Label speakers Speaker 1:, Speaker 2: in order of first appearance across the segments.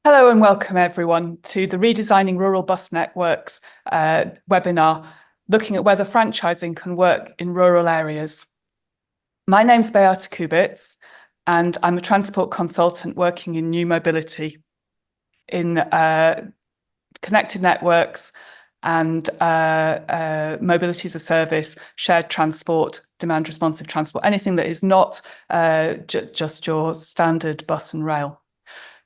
Speaker 1: Hello and welcome everyone to the Redesigning Rural Bus Networks webinar, looking at whether franchising can work in rural areas. My name's Beata Kubitz, and I'm a transport consultant working in new mobility in connected networks and mobility as a service, shared transport, demand responsive transport, anything that is not just your standard bus and rail.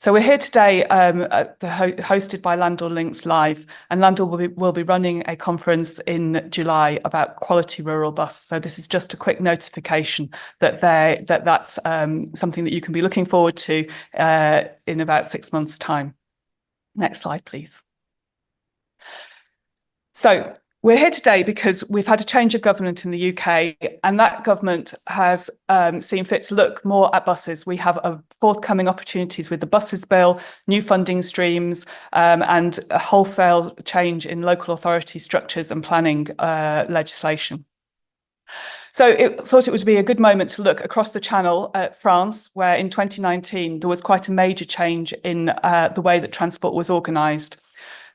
Speaker 1: So we're here today hosted by Landor Links Live, and Landor will be running a conference in July about quality rural bus. So this is just a quick notification that that's something that you can be looking forward to in about 6 months' time. Next slide, please. So we're here today because we've had a change of government in the UK, and that government has seen fit to look more at buses. We have forthcoming opportunities with the buses bill, new funding streams, and a wholesale change in local authority structures and planning legislation. So it thought it would be a good moment to look across the channel at France, where in 2019 there was quite a major change in the way that transport was organised.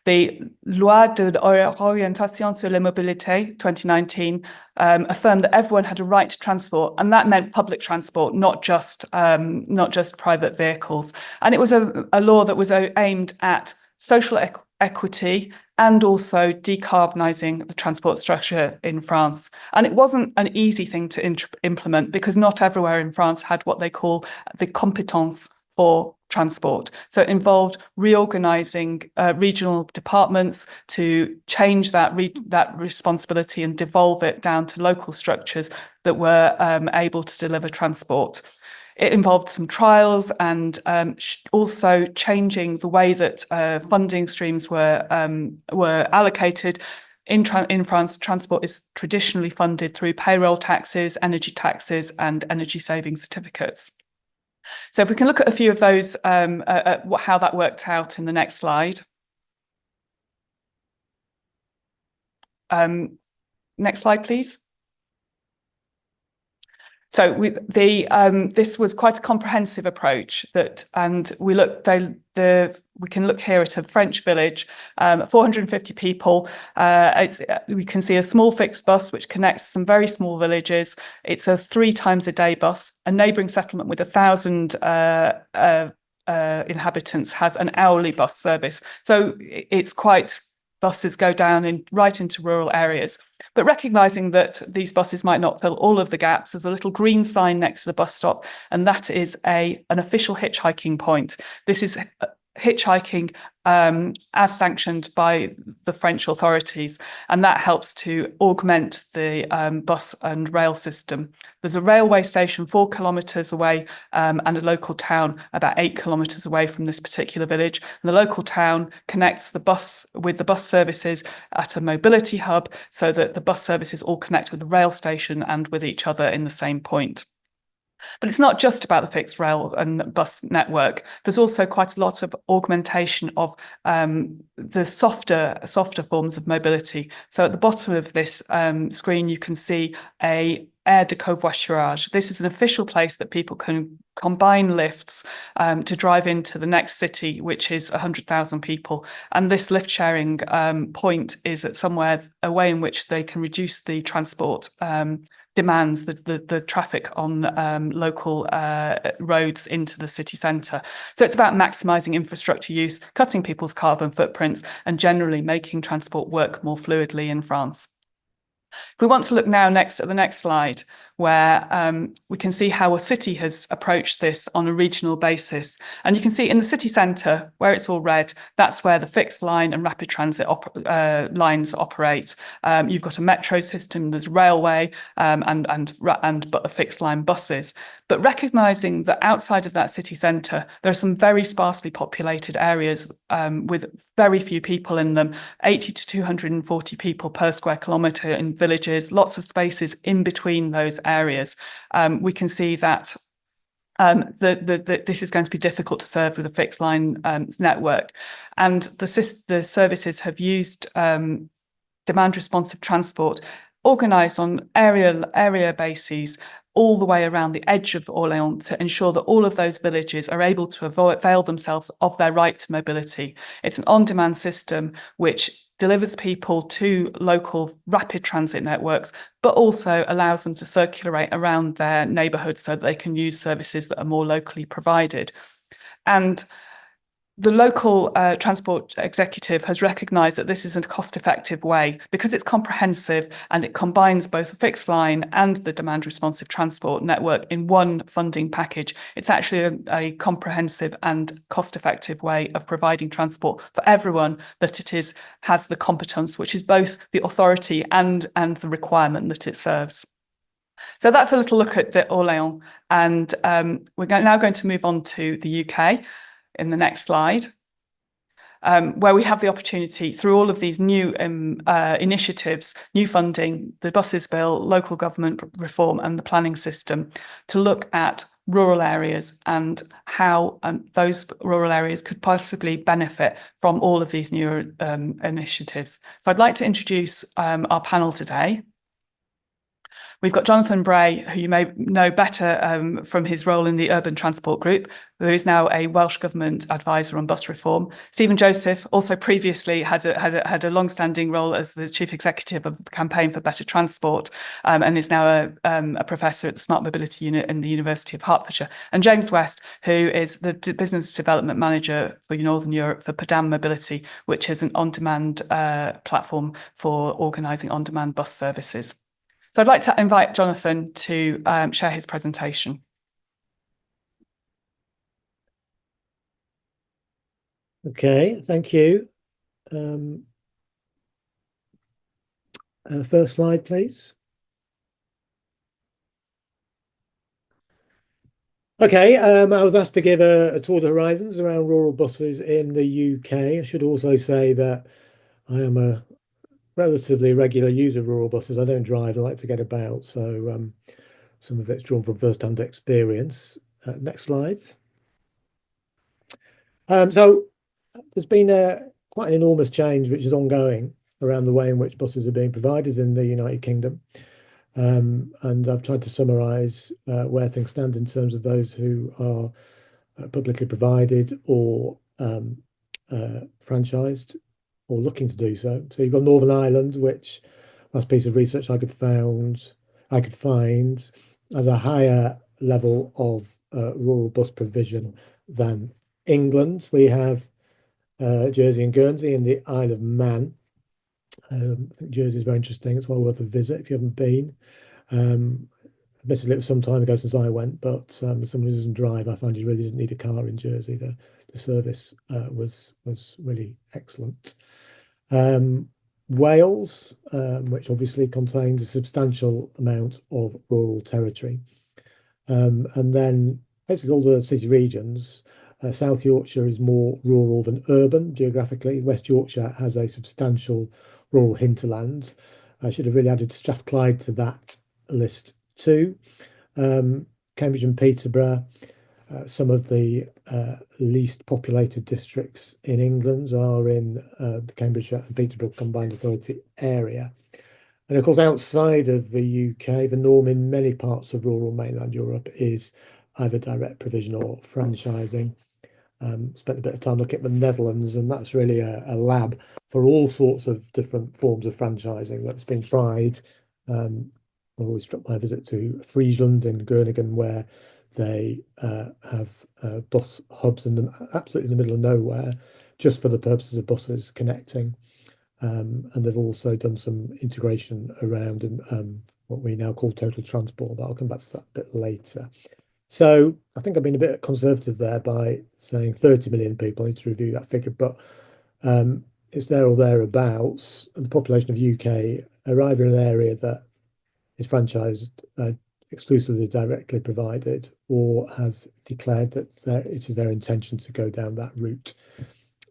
Speaker 1: The Loi d'orientation sur la mobilité 2019 affirmed that everyone had a right to transport, and that meant public transport, not just private vehicles. And it was a law that was aimed at social equity and also decarbonising the transport structure in France. And it wasn't an easy thing to implement because not everywhere in France had what they call the compétence for transport. So it involved reorganising regional departments to change that responsibility and devolve it down to local structures that were able to deliver transport. It involved some trials and also changing the way that funding streams were allocated. In France, transport is traditionally funded through payroll taxes, energy taxes, and energy saving certificates. So if we can look at a few of those, how that worked out in the next slide. Next slide, please. So this was quite a comprehensive approach and we can look here at a French village, 450 people. We can see a small fixed bus which connects some very small villages. It's a 3 times a day bus. A neighbouring settlement with 1,000 inhabitants has an hourly bus service. So it's quite buses go down right into rural areas. But recognising that these buses might not fill all of the gaps, there's a little green sign next to the bus stop, and that is an official hitchhiking point. This is hitchhiking as sanctioned by the French authorities, and that helps to augment the bus and rail system. There's a railway station 4 kilometres away and a local town about 8 kilometres away from this particular village. And the local town connects the bus with the bus services at a mobility hub so that the bus services all connect with the rail station and with each other in the same point. But it's not just about the fixed rail and bus network. There's also quite a lot of augmentation of the softer forms of mobility. So at the bottom of this screen, you can see a aire de covoiturage. This is an official place that people can combine lifts to drive into the next city, which is 100,000 people. And this lift sharing point is at somewhere away in which they can reduce the transport demands, the traffic on local roads into the city centre. So it's about maximising infrastructure use, cutting people's carbon footprints, and generally making transport work more fluidly in France. If we want to look now at the next slide, where we can see how a city has approached this on a regional basis. And you can see in the city centre, where it's all red, that's where the fixed line and rapid transit lines operate. You've got a metro system, there's railway and fixed line buses. But recognising that outside of that city centre, there are some very sparsely populated areas with very few people in them, 80 to 240 people per square kilometre in villages, lots of spaces in between those areas. We can see that this is going to be difficult to serve with a fixed line network. And the services have used demand responsive transport organised on area bases, all the way around the edge of Orléans to ensure that all of those villages are able to avail themselves of their right to mobility. It's an on-demand system which delivers people to local rapid transit networks, but also allows them to circulate around their neighbourhoods so that they can use services that are more locally provided. And the local transport executive has recognised that this is a cost-effective way because it's comprehensive and it combines both the fixed line and the demand-responsive transport network in one funding package. It's actually a comprehensive and cost-effective way of providing transport for everyone that has the competence, which is both the authority and the requirement that it serves. So that's a little look at Orléans, and we're now going to move on to the UK in the next slide, where we have the opportunity through all of these new initiatives, new funding, the buses bill, local government reform and the planning system, to look at rural areas and how those rural areas could possibly benefit from all of these new initiatives. So I'd like to introduce our panel today. We've got Jonathan Bray, who you may know better from his role in the Urban Transport Group, who is now a Welsh Government advisor on bus reform. Stephen Joseph also previously had a long-standing role as the Chief Executive of the Campaign for Better Transport and is now a professor at the Smart Mobility Unit in the University of Hertfordshire. And James West, who is the Business Development Manager for Northern Europe for Padam Mobility, which is an on-demand platform for organising on-demand bus services. So I'd like to invite Jonathan to share his presentation.
Speaker 2: Okay, thank you. First slide, please. Okay, I was asked to give a tour de horizons around rural buses in the UK. I should also say that I am a relatively regular user of rural buses. I don't drive, I like to get about, so some of it's drawn from first-hand experience. Next slide. So there's been quite an enormous change which is ongoing around the way in which buses are being provided in the United Kingdom. And I've tried to summarise where things stand in terms of those who are publicly provided or franchised or looking to do so. So you've got Northern Ireland, which last piece of research I could find as a higher level of rural bus provision than England. We have Jersey and Guernsey and the Isle of Man. I think Jersey is very interesting. It's well worth a visit if you haven't been. Admittedly, it was some time ago since I went, but as someone who doesn't drive, I found you really didn't need a car in Jersey. The service was really excellent. Wales, which obviously contains a substantial amount of rural territory. And then basically all the city regions. South Yorkshire is more rural than urban geographically. West Yorkshire has a substantial rural hinterland. I should have really added Strathclyde to that list too. Cambridge and Peterborough, some of the least populated districts in England are in the Cambridgeshire and Peterborough Combined Authority area. And of course, outside of the UK, the norm in many parts of rural mainland Europe is either direct provision or franchising. Spent a bit of time looking at the Netherlands, and that's really a lab for all sorts of different forms of franchising that's been tried. I'm always struck by a visit to Friesland in Groningen, where they have bus hubs absolutely in the middle of nowhere, just for the purposes of buses connecting. And they've also done some integration around what we now call total transport, but I'll come back to that a bit later. So I think I've been a bit conservative there by saying 30 million people. I need to review that figure, but it's there or thereabouts. And the population of UK arrive in an area that is franchised, exclusively directly provided, or has declared that it is their intention to go down that route.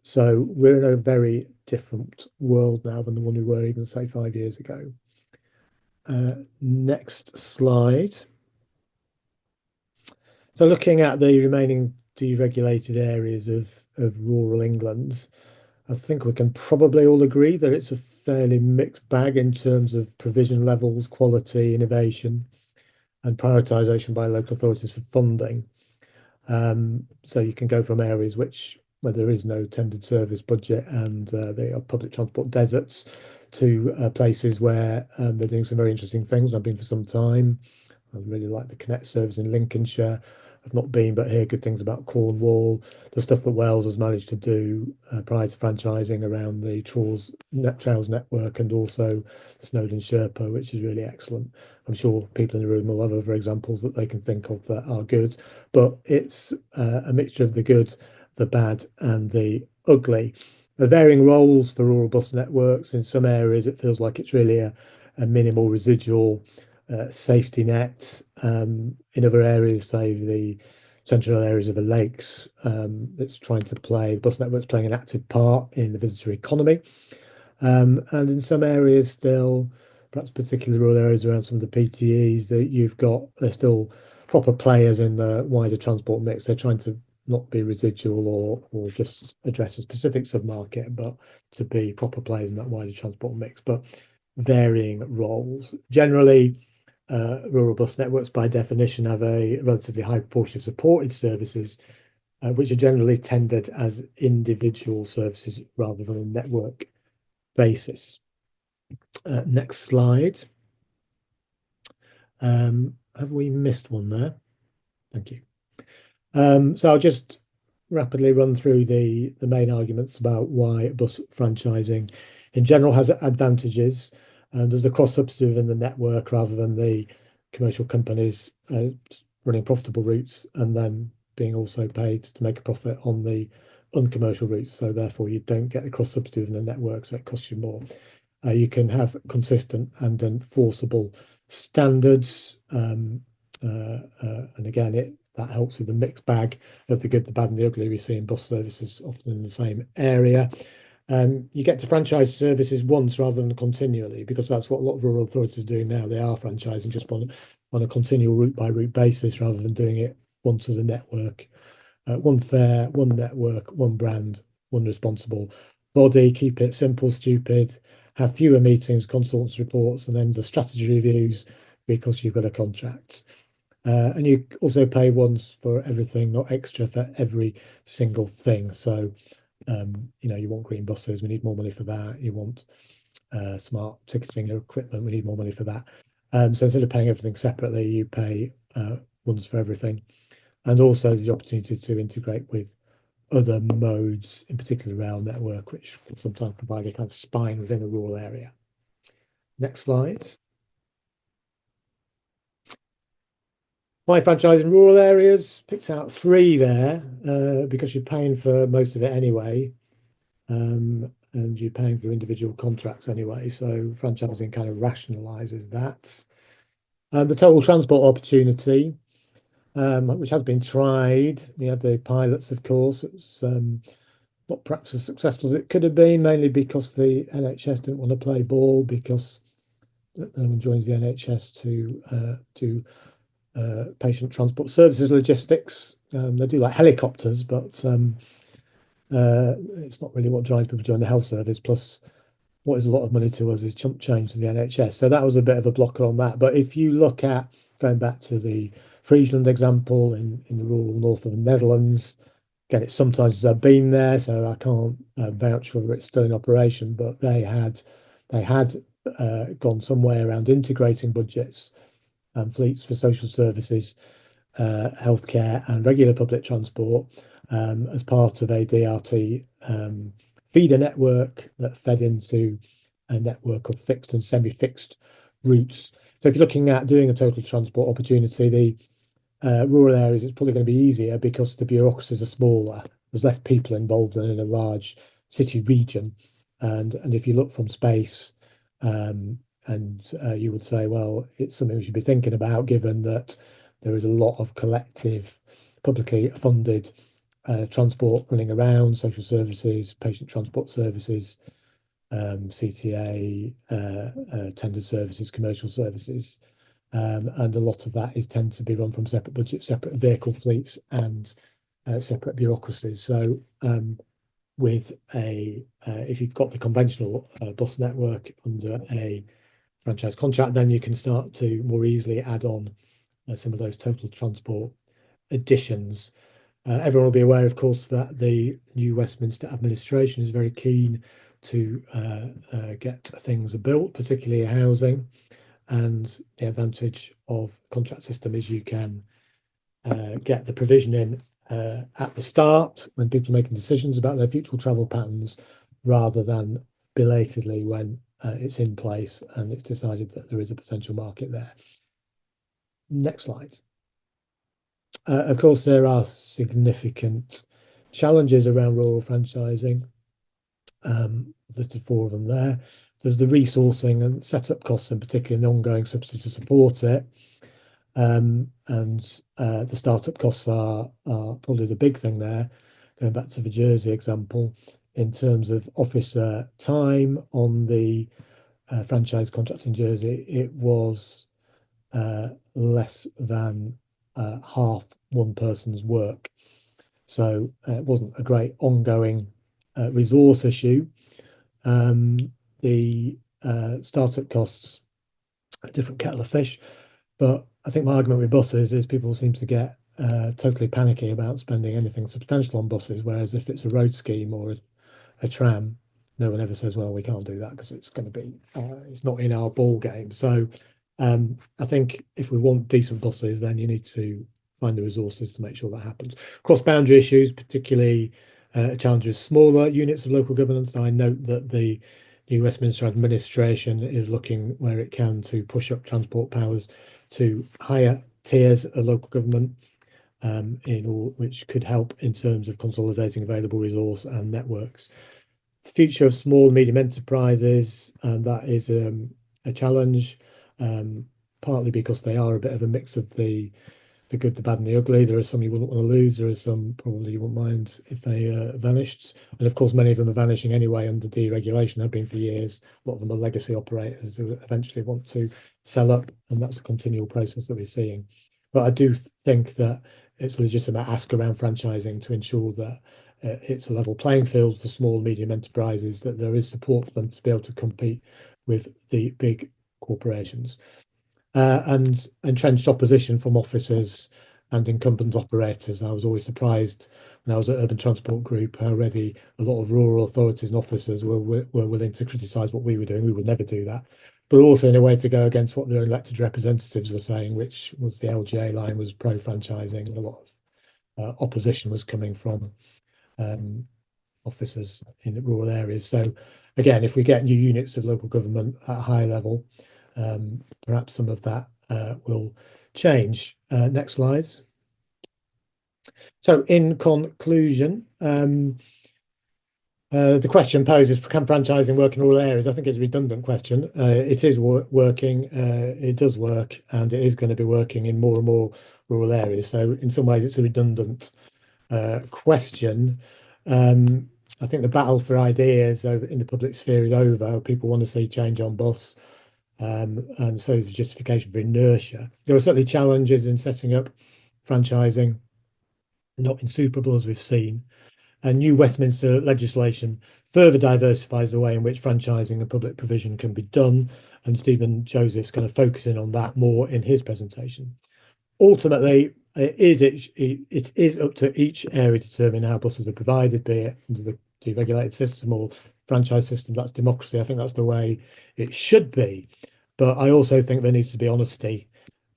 Speaker 2: So we're in a very different world now than the one we were even, say, 5 years ago. Next slide. So looking at the remaining deregulated areas of rural England, I think we can probably all agree that it's a fairly mixed bag in terms of provision levels, quality, innovation. and prioritisation by local authorities for funding. So you can go from areas where there is no tendered service budget and they are public transport deserts to places where they're doing some very interesting things. I've been for some time. I really like the Connect service in Lincolnshire. I've not been, but hear good things about Cornwall. The stuff that Wales has managed to do prior to franchising around the Trails network and also the Snowdon Sherpa, which is really excellent. I'm sure people in the room will have other examples that they can think of that are good, but it's a mixture of the good, the bad, and the ugly. The varying roles for rural bus networks. In some areas, it feels like it's really a minimal residual safety net. In other areas, say the central areas of the lakes, the bus network's playing an active part in the visitor economy. And in some areas still, perhaps particularly rural areas around some of the PTEs, that they're still proper players in the wider transport mix. They're trying to not be residual or just address a specific submarket, but to be proper players in that wider transport mix, but varying roles. Generally, rural bus networks by definition have a relatively high proportion of supported services, which are generally tendered as individual services rather than a network basis. Next slide. Have we missed one there? Thank you. So I'll just rapidly run through the main arguments about why bus franchising in general has advantages. And there's a cross-subsidy within the network rather than the commercial companies running profitable routes and then being also paid to make a profit on the uncommercial routes. So therefore, you don't get the cross-subsidy within the network, so it costs you more. You can have consistent and enforceable standards. And again, that helps with the mixed bag of the good, the bad, and the ugly we see in bus services, often in the same area. You get to franchise services once rather than continually, because that's what a lot of rural authorities are doing now. They are franchising just on a continual route by route basis rather than doing it once as a network. One fare, one network, one brand, one responsible body. Keep it simple, stupid. Have fewer meetings, consultants, reports, and then the strategy reviews because you've got a contract. And you also pay once for everything, not extra for every single thing. So, you want green buses, we need more money for that. You want smart ticketing equipment, we need more money for that. So instead of paying everything separately, you pay once for everything. And also the opportunity to integrate with other modes, in particular rail network, which can sometimes provide a kind of spine within a rural area. Next slide. My franchise in rural areas picks out 3 there because you're paying for most of it anyway, and you're paying for individual contracts anyway. So franchising kind of rationalises that. The total transport opportunity, which has been tried. We had the pilots, of course. It's not perhaps as successful as it could have been, mainly because the NHS didn't want to play ball because no one joins the NHS to do patient transport services logistics. They do like helicopters, but it's not really what drives people to join the health service. Plus, what is a lot of money to us is chump change to the NHS. So that was a bit of a blocker on that. But if you look at going back to the Friesland example in the rural north of the Netherlands, again, it's sometimes been there, so I can't vouch whether it's still in operation. But they had gone some way around integrating budgets and fleets for social services, healthcare, and regular public transport as part of a DRT feeder network that fed into a network of fixed and semi-fixed routes. So if you're looking at doing a total transport opportunity, the rural areas, it's probably going to be easier because the bureaucracies are smaller. There's less people involved than in a large city region. And if you look from space, you would say, well, it's something we should be thinking about, given that there is a lot of collective, publicly funded transport running around, social services, patient transport services, CTA, tendered services, commercial services. And a lot of that tends to be run from separate budgets, separate vehicle fleets, and separate bureaucracies. So if you've got the conventional bus network under a franchise contract, then you can start to more easily add on some of those total transport additions. Everyone will be aware, of course, that the new Westminster administration is very keen to get things built, particularly housing. And the advantage of the contract system is you can get the provision in at the start when people are making decisions about their future travel patterns, rather than belatedly when it's in place and it's decided that there is a potential market there. Next slide. Of course, there are significant challenges around rural franchising. Listed 4 of them there. There's the resourcing and setup costs, and particularly an ongoing subsidy to support it. And the startup costs are probably the big thing there. Going back to the Jersey example, in terms of officer time on the franchise contract in Jersey, it was less than half one person's work. So it wasn't a great ongoing resource issue. The startup costs, a different kettle of fish. But I think my argument with buses is people seem to get totally panicky about spending anything substantial on buses, whereas if it's a road scheme or a tram, no one ever says, well, we can't do that because it's going to be, it's not in our ball game. So I think if we want decent buses, then you need to find the resources to make sure that happens. Cross-boundary issues, particularly a challenge with smaller units of local governance. I note that the new Westminster administration is looking where it can to push up transport powers to higher tiers of local government, which could help in terms of consolidating available resource and networks. The future of small and medium enterprises, that is a challenge, partly because they are a bit of a mix of the good, the bad, and the ugly. There are some you wouldn't want to lose. There are some probably you wouldn't mind if they vanished. And of course, many of them are vanishing anyway under deregulation, have been for years. A lot of them are legacy operators who eventually want to sell up, and that's a continual process that we're seeing. But I do think that it's a legitimate ask around franchising to ensure that it's a level playing field for small and medium enterprises, that there is support for them to be able to compete with the big corporations. And entrenched opposition from officers and incumbent operators. I was always surprised when I was at Urban Transport Group how ready a lot of rural authorities and officers were willing to criticise what we were doing. We would never do that, but also in a way to go against what their elected representatives were saying, which was the LGA line was pro-franchising, and a lot of opposition was coming from officers in rural areas. So again, if we get new units of local government at a high level, perhaps some of that will change. Next slide. So in conclusion, the question poses, can franchising work in rural areas? I think it's a redundant question. It is working, it does work, and it is going to be working in more and more rural areas. So in some ways it's a redundant question. I think the battle for ideas in the public sphere is over. People want to see change on bus. And so is the justification for inertia. There are certainly challenges in setting up franchising, not insuperable as we've seen. And new Westminster legislation further diversifies the way in which franchising and public provision can be done. And Stephen Joseph's kind of focusing on that more in his presentation. Ultimately, it is up to each area to determine how buses are provided, be it under the deregulated system or franchise system. That's democracy. I think that's the way it should be. But I also think there needs to be honesty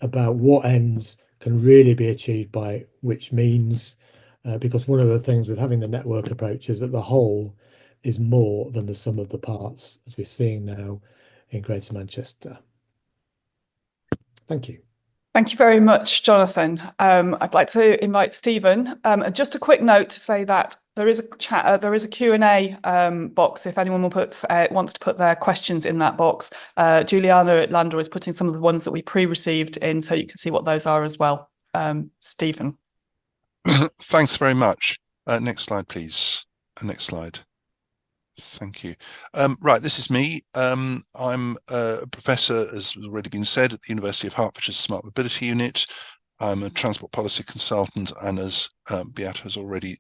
Speaker 2: about what ends can really be achieved by which means, because one of the things with having the network approach is that the whole is more than the sum of the parts, as we're seeing now in Greater Manchester. Thank you.
Speaker 1: Thank you very much, Jonathan. I'd like to invite Stephen. Just a quick note to say that there is a chat, there is a Q&A box if anyone wants to put their questions in that box. Juliana at Landor is putting some of the ones that we pre-received in, so you can see what those are as well. Stephen.
Speaker 3: Thanks very much. Next slide, please. Next slide. Thank you. Right, this is me. I'm a professor, as has already been said, at the University of Hertfordshire's Smart Mobility Unit. I'm a transport policy consultant, and as Beata has already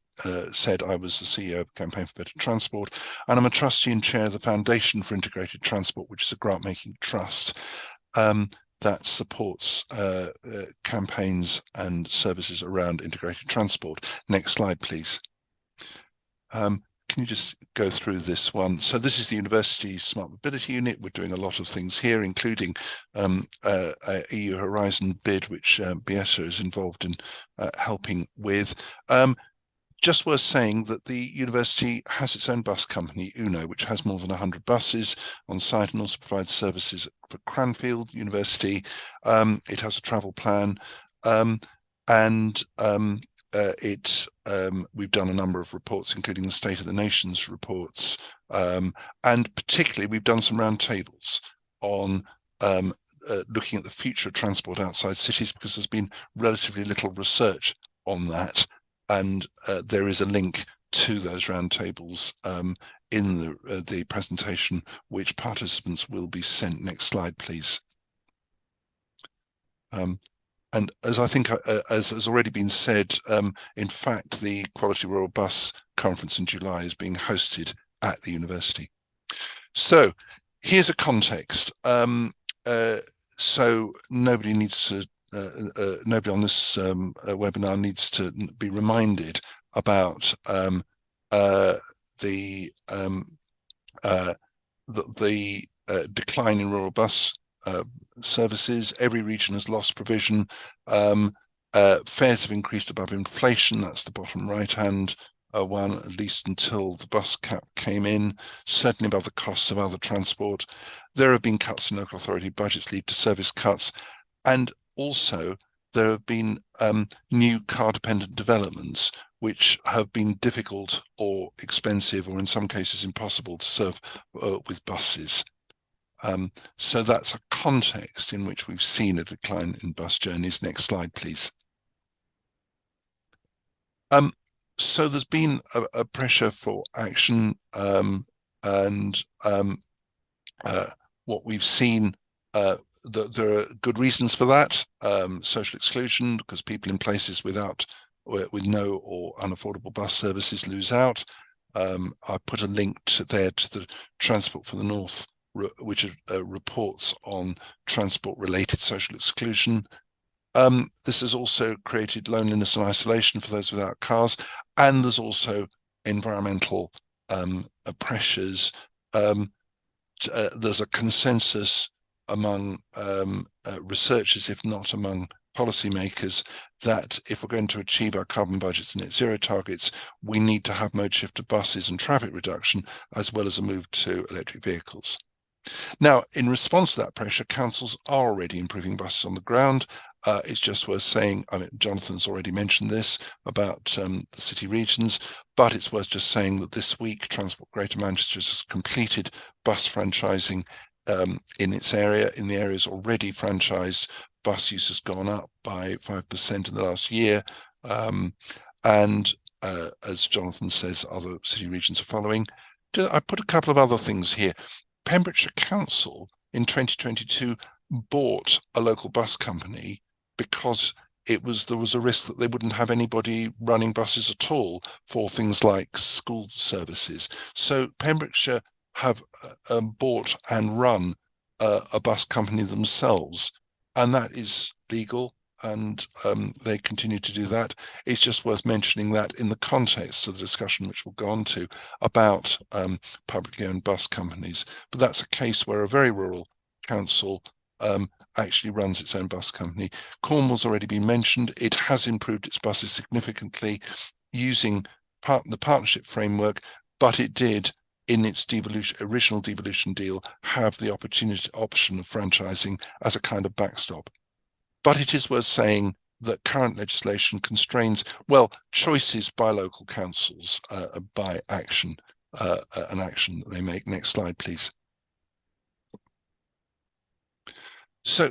Speaker 3: said, I was the CEO of Campaign for Better Transport, and I'm a trustee and chair of the Foundation for Integrated Transport, which is a grant-making trust that supports campaigns and services around integrated transport. Next slide, please. Can you just go through this one? So this is the University's Smart Mobility Unit. We're doing a lot of things here, including a EU Horizon bid, which Beata is involved in helping with. Just worth saying that the university has its own bus company, Uno, which has more than 100 buses on site and also provides services for Cranfield University. It has a travel plan, we've done a number of reports, including the State of the Nations reports, and particularly we've done some roundtables on looking at the future of transport outside cities, because there's been relatively little research on that. And there is a link to those roundtables in the presentation, which participants will be sent. Next slide, please. And as I think, as has already been said, in fact, the Quality Rural Bus Conference in July is being hosted at the university. So here's a context. So nobody needs to nobody on this webinar needs to be reminded about the decline in rural bus services. Every region has lost provision. Fares have increased above inflation. That's the bottom right-hand one, at least until the bus cap came in, certainly above the costs of other transport. There have been cuts in local authority budgets, lead to service cuts, and also there have been new car-dependent developments which have been difficult or expensive, or in some cases impossible to serve with buses. So that's a context in which we've seen a decline in bus journeys. Next slide, please. So there's been a pressure for action, and what we've seen, there are good reasons for that. Social exclusion, because people in places with no or unaffordable bus services lose out. I put a link there to the Transport for the North, which reports on transport-related social exclusion. This has also created loneliness and isolation for those without cars, and there's also environmental pressures. There's a consensus among researchers, if not among policymakers, that if we're going to achieve our carbon budgets and net zero targets, we need to have mode shift to buses and traffic reduction, as well as a move to electric vehicles. Now, in response to that pressure, councils are already improving buses on the ground. It's just worth saying, I mean, Jonathan's already mentioned this about the city regions, but it's worth just saying that this week, Transport Greater Manchester has completed bus franchising in its area. In the areas already franchised, bus use has gone up by 5% in the last year. And as Jonathan says, other city regions are following. I put a couple of other things here. Pembrokeshire Council in 2022 bought a local bus company because there was a risk that they wouldn't have anybody running buses at all for things like school services. So Pembrokeshire have bought and run a bus company themselves, and that is legal, and they continue to do that. It's just worth mentioning that in the context of the discussion, which we'll go on to, about publicly owned bus companies. But that's a case where a very rural council actually runs its own bus company. Cornwall's already been mentioned. It has improved its buses significantly using the partnership framework, but it did, in its original devolution deal, have the option of franchising as a kind of backstop. But it is worth saying that current legislation constrains, well, choices by local councils by action, an action that they make. Next slide, please. So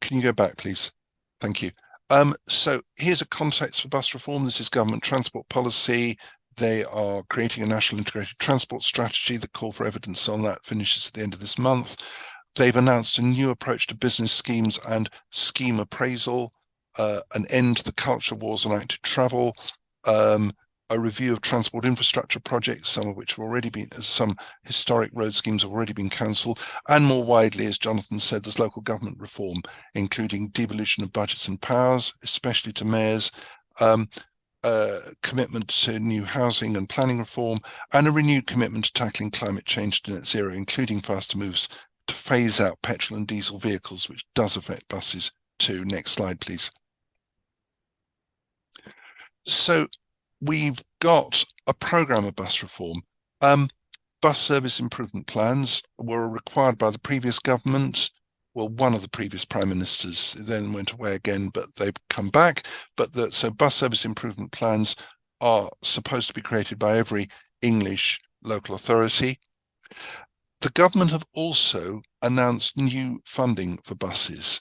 Speaker 3: can you go back, please? Thank you. So here's a context for bus reform. This is government transport policy. They are creating a national integrated transport strategy. The call for evidence on that finishes at the end of this month. They've announced a new approach to business schemes and scheme appraisal, an end to the culture wars on active travel, a review of transport infrastructure projects, some of which have already been, some historic road schemes have already been cancelled, and more widely, as Jonathan said, there's local government reform, including devolution of budgets and powers, especially to mayors, commitment to new housing and planning reform, and a renewed commitment to tackling climate change to net zero, including faster moves to phase out petrol and diesel vehicles, which does affect buses too. Next slide, please. So we've got a programme of bus reform. Bus service improvement plans were required by the previous government. Well, one of the previous prime ministers then went away again, but they've come back. So bus service improvement plans are supposed to be created by every English local authority. The government have also announced new funding for buses.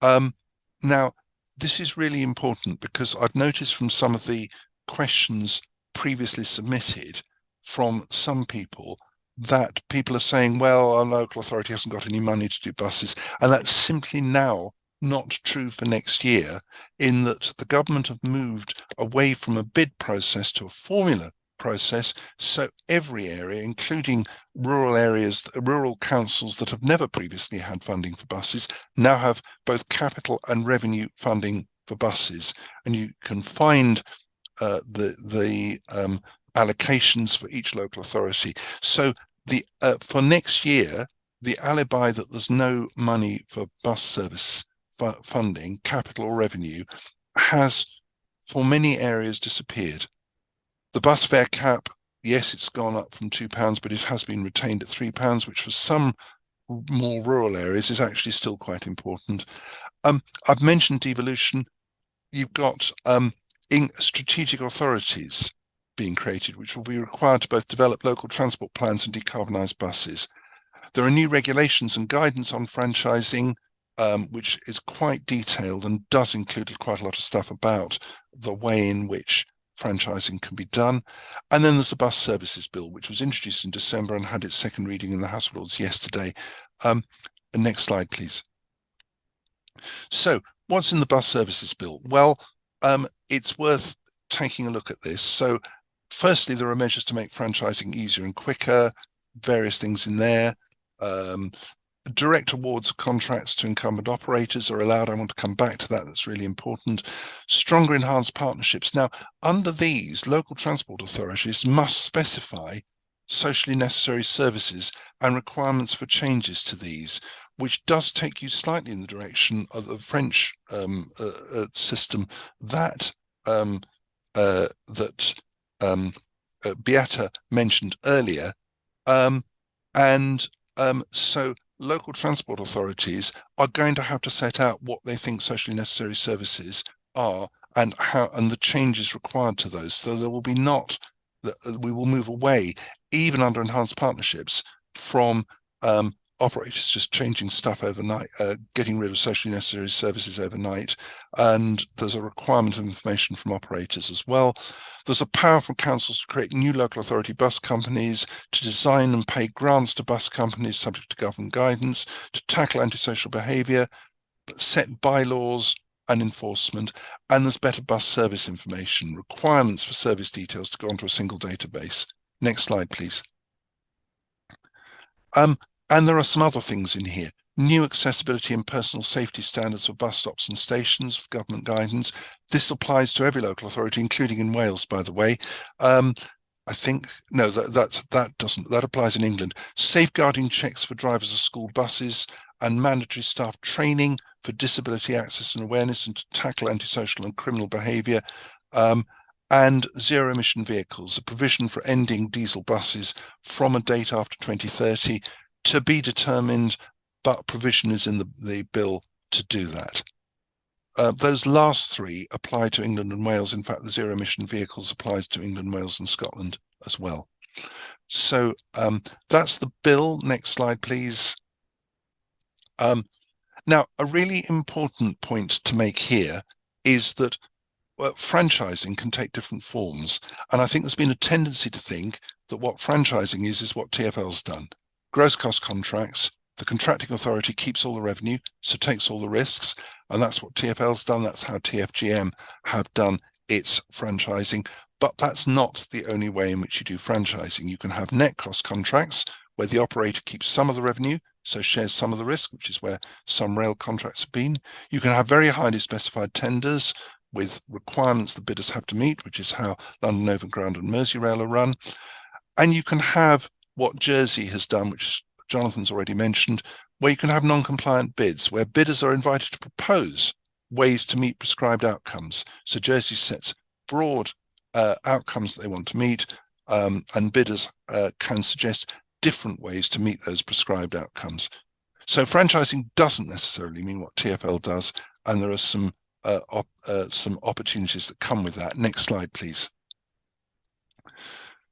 Speaker 3: Now, this is really important because I've noticed from some of the questions previously submitted from some people that people are saying, well, our local authority hasn't got any money to do buses. And that's simply now not true for next year, in that the government have moved away from a bid process to a formula process. So every area, including rural areas, rural councils that have never previously had funding for buses, now have both capital and revenue funding for buses. And you can find the allocations for each local authority. So for next year, the alibi that there's no money for bus service funding, capital or revenue, has for many areas disappeared. The bus fare cap, yes, it's gone up from £2, but it has been retained at £3, which for some more rural areas is actually still quite important. I've mentioned devolution. You've got strategic authorities being created, which will be required to both develop local transport plans and decarbonise buses. There are new regulations and guidance on franchising, which is quite detailed and does include quite a lot of stuff about the way in which franchising can be done. And then there's the Bus Services Bill, which was introduced in December and had its second reading in the House of Lords yesterday. Next slide, please. So what's in the Bus Services Bill? Well, it's worth taking a look at this. So firstly, there are measures to make franchising easier and quicker, various things in there. Direct awards of contracts to incumbent operators are allowed. I want to come back to that. That's really important. Stronger enhanced partnerships. Now, under these, local transport authorities must specify socially necessary services and requirements for changes to these, which does take you slightly in the direction of the French system that Beata mentioned earlier. So local transport authorities are going to have to set out what they think socially necessary services are and the changes required to those. So there will be we will move away, even under enhanced partnerships, from operators just changing stuff overnight, getting rid of socially necessary services overnight. And there's a requirement of information from operators as well. There's a power from councils to create new local authority bus companies, to design and pay grants to bus companies subject to government guidance, to tackle antisocial behaviour, set bylaws and enforcement. And there's better bus service information, requirements for service details to go onto a single database. Next slide, please. And there are some other things in here. New accessibility and personal safety standards for bus stops and stations with government guidance. This applies to every local authority, including in Wales, by the way. I think, no, that doesn't. That applies in England. Safeguarding checks for drivers of school buses and mandatory staff training for disability access and awareness and to tackle antisocial and criminal behaviour. And zero emission vehicles, a provision for ending diesel buses from a date after 2030, to be determined, but provision is in the bill to do that. Those last three apply to England and Wales. In fact, the zero emission vehicles applies to England, Wales and Scotland as well. So that's the bill. Next slide, please. Now, a really important point to make here is that franchising can take different forms. And I think there's been a tendency to think that what franchising is what TfL's done. Gross cost contracts, the contracting authority keeps all the revenue, so takes all the risks, and that's what TfL's done. That's how TFGM have done its franchising. But that's not the only way in which you do franchising. You can have net cost contracts where the operator keeps some of the revenue, so shares some of the risk, which is where some rail contracts have been. You can have very highly specified tenders with requirements the bidders have to meet, which is how London Overground and Merseyrail are run. And you can have what Jersey has done, which Jonathan's already mentioned, where you can have non-compliant bids, where bidders are invited to propose ways to meet prescribed outcomes. So Jersey sets broad outcomes that they want to meet, and bidders can suggest different ways to meet those prescribed outcomes. So franchising doesn't necessarily mean what TfL does, and there are some opportunities that come with that. Next slide, please.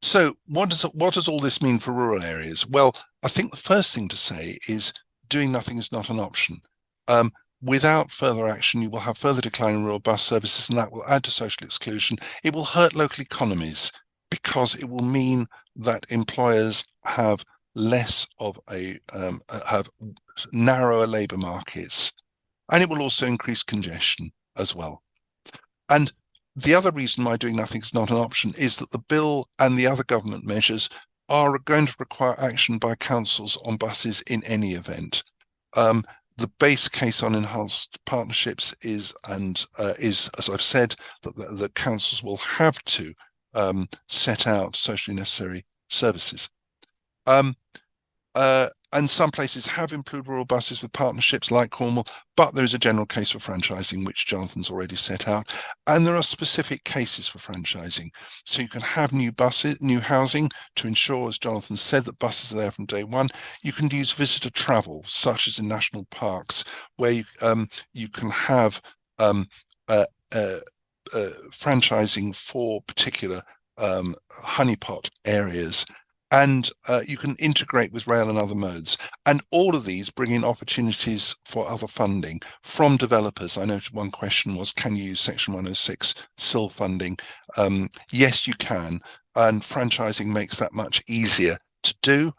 Speaker 3: So what does all this mean for rural areas? Well, I think the first thing to say is doing nothing is not an option. Without further action, you will have further decline in rural bus services, and that will add to social exclusion. It will hurt local economies because it will mean that employers have less of have narrower labour markets, and it will also increase congestion as well. And the other reason why doing nothing is not an option is that the bill and the other government measures are going to require action by councils on buses in any event. The base case on enhanced partnerships is, as I've said, that the councils will have to set out socially necessary services. And some places have improved rural buses with partnerships like Cornwall, but there is a general case for franchising, which Jonathan's already set out. And there are specific cases for franchising. So you can have new buses, new housing to ensure, as Jonathan said, that buses are there from day one. You can use visitor travel, such as in national parks, where you can have franchising for particular honeypot areas. And you can integrate with rail and other modes. And all of these bring in opportunities for other funding from developers. I noted one question was, can you use Section 106 SIL funding? Yes, you can. And franchising makes that much easier to do.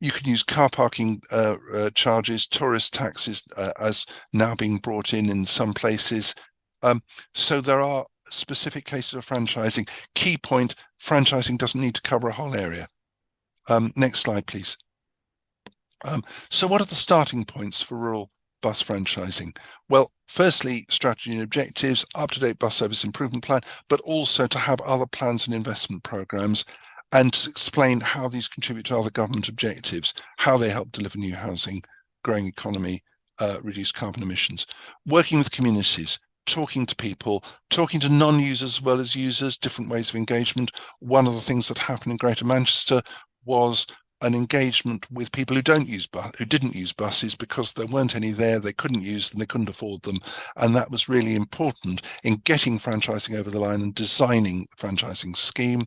Speaker 3: You can use car parking charges, tourist taxes, as now being brought in some places. So there are specific cases of franchising. Key point, franchising doesn't need to cover a whole area. Next slide, please. So what are the starting points for rural bus franchising? Well, firstly, strategy and objectives, up-to-date bus service improvement plan, but also to have other plans and investment programs, and to explain how these contribute to other government objectives, how they help deliver new housing, growing economy, reduce carbon emissions. Working with communities, talking to people, talking to non-users as well as users, different ways of engagement. One of the things that happened in Greater Manchester was an engagement with people who didn't use buses because there weren't any there, they couldn't use them, they couldn't afford them, and that was really important in getting franchising over the line and designing the franchising scheme.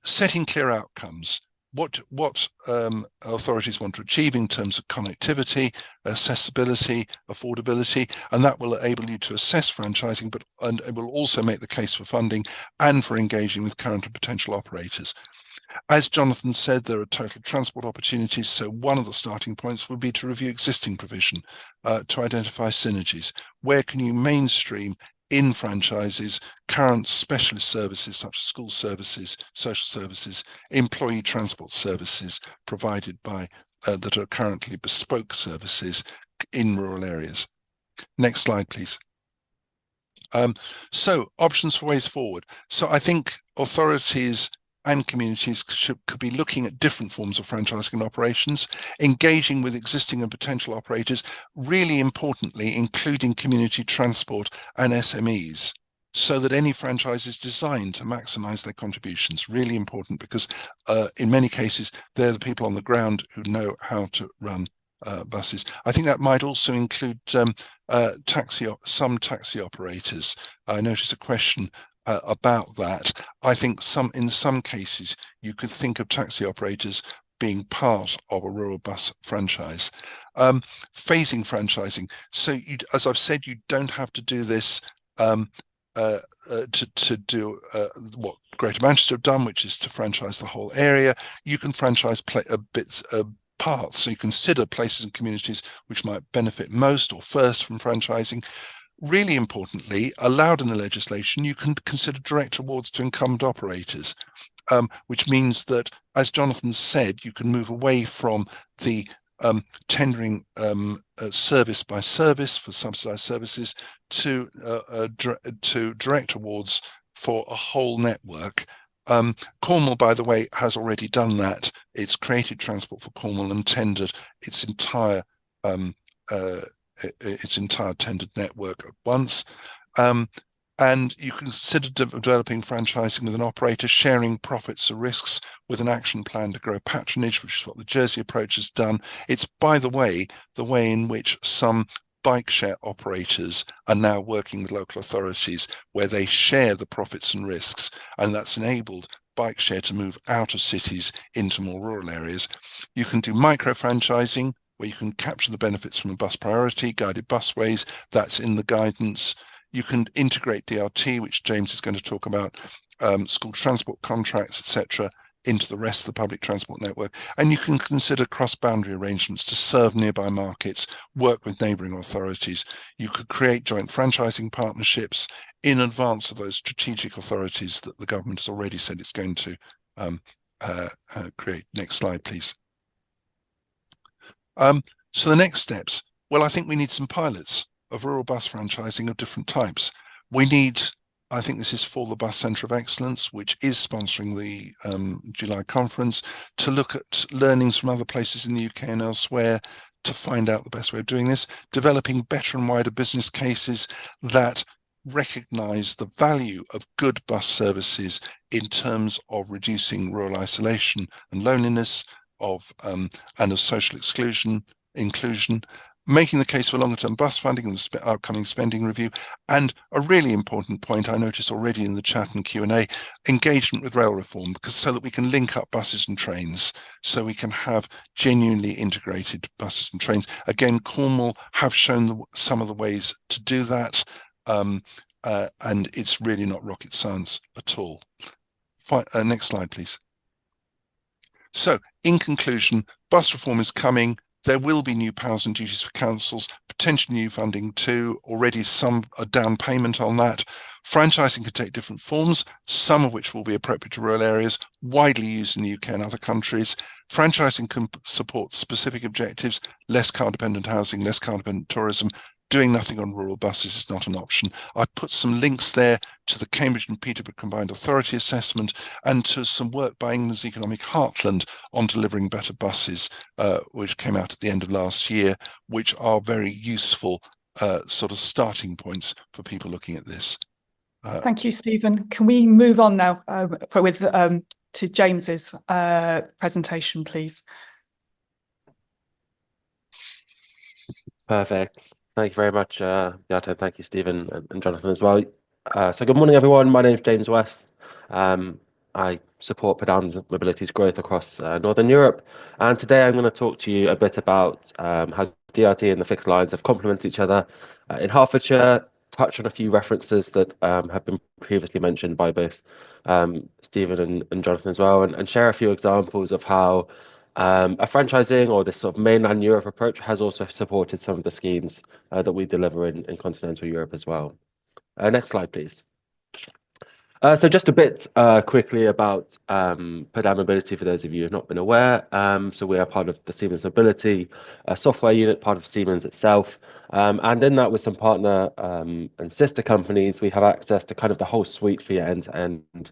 Speaker 3: Setting clear outcomes. What authorities want to achieve in terms of connectivity, accessibility, affordability, and that will enable you to assess franchising, and it will also make the case for funding and for engaging with current and potential operators. As Jonathan said, there are total transport opportunities, so one of the starting points would be to review existing provision to identify synergies. Where can you mainstream in franchises current specialist services such as school services, social services, employee transport services provided by that are currently bespoke services in rural areas? Next slide, please. So options for ways forward. So I think authorities and communities could be looking at different forms of franchising operations, engaging with existing and potential operators, really importantly, including community transport and SMEs, so that any franchise is designed to maximize their contributions. Really important, because in many cases, they're the people on the ground who know how to run buses. I think that might also include some taxi operators. I noticed a question about that. I think in some cases you could think of taxi operators being part of a rural bus franchise. Phasing franchising. So as I've said, you don't have to do this to do what Greater Manchester have done, which is to franchise the whole area. You can franchise parts. So you consider places and communities which might benefit most or first from franchising. really importantly, allowed in the legislation, you can consider direct awards to incumbent operators, which means that, as Jonathan said, you can move away from the tendering service by service for subsidized services to direct awards for a whole network. Cornwall, by the way, has already done that. It's created Transport for Cornwall and tendered its entire tendered network at once. And you consider developing franchising with an operator, sharing profits or risks with an action plan to grow patronage, which is what the Jersey approach has done. It's, by the way in which some bike share operators are now working with local authorities, where they share the profits and risks, and that's enabled bike share to move out of cities into more rural areas. You can do micro franchising, where you can capture the benefits from a bus priority, guided busways, that's in the guidance. You can integrate DRT, which James is going to talk about, school transport contracts, etc., into the rest of the public transport network. And you can consider cross-boundary arrangements to serve nearby markets, work with neighbouring authorities. You could create joint franchising partnerships in advance of those strategic authorities that the government has already said it's going to create. Next slide, please. So the next steps, well, I think we need some pilots of rural bus franchising of different types. We need, I think this is for the Bus Centre of Excellence, which is sponsoring the July conference, to look at learnings from other places in the UK and elsewhere to find out the best way of doing this, developing better and wider business cases that recognise the value of good bus services in terms of reducing rural isolation and loneliness, and of social inclusion, making the case for longer-term bus funding and the upcoming spending review, and a really important point I notice already in the chat and Q&A, engagement with rail reform, because so that we can link up buses and trains, so we can have genuinely integrated buses and trains. Again, Cornwall have shown some of the ways to do that, and it's really not rocket science at all. Next slide, please. So, in conclusion, bus reform is coming. There will be new powers and duties for councils, potentially new funding too, already a down payment on that. Franchising can take different forms, some of which will be appropriate to rural areas, widely used in the UK and other countries. Franchising can support specific objectives, less car-dependent housing, less car-dependent tourism. Doing nothing on rural buses is not an option. I've put some links there to the Cambridge and Peterborough Combined Authority Assessment and to some work by England's Economic Heartland on delivering better buses, which came out at the end of last year, which are very useful sort of starting points for people looking at this.
Speaker 1: Thank you, Stephen. Can we move on now to James's presentation, please?
Speaker 4: Perfect. Thank you very much, Beata. Thank you, Stephen and Jonathan as well. So good morning, everyone. My name is James West. I support Pedans Mobility's growth across Northern Europe. And today I'm going to talk to you a bit about how DRT and the fixed lines have complemented each other in Hertfordshire, touch on a few references that have been previously mentioned by both Stephen and Jonathan as well, and share a few examples of how a franchising or this sort of mainland Europe approach has also supported some of the schemes that we deliver in continental Europe as well. Next slide, please. So just a bit quickly about Pedan Mobility for those of you who have not been aware. So we are part of the Siemens Mobility software unit, part of Siemens itself. And in that, with some partner and sister companies, we have access to kind of the whole suite for your end-to-end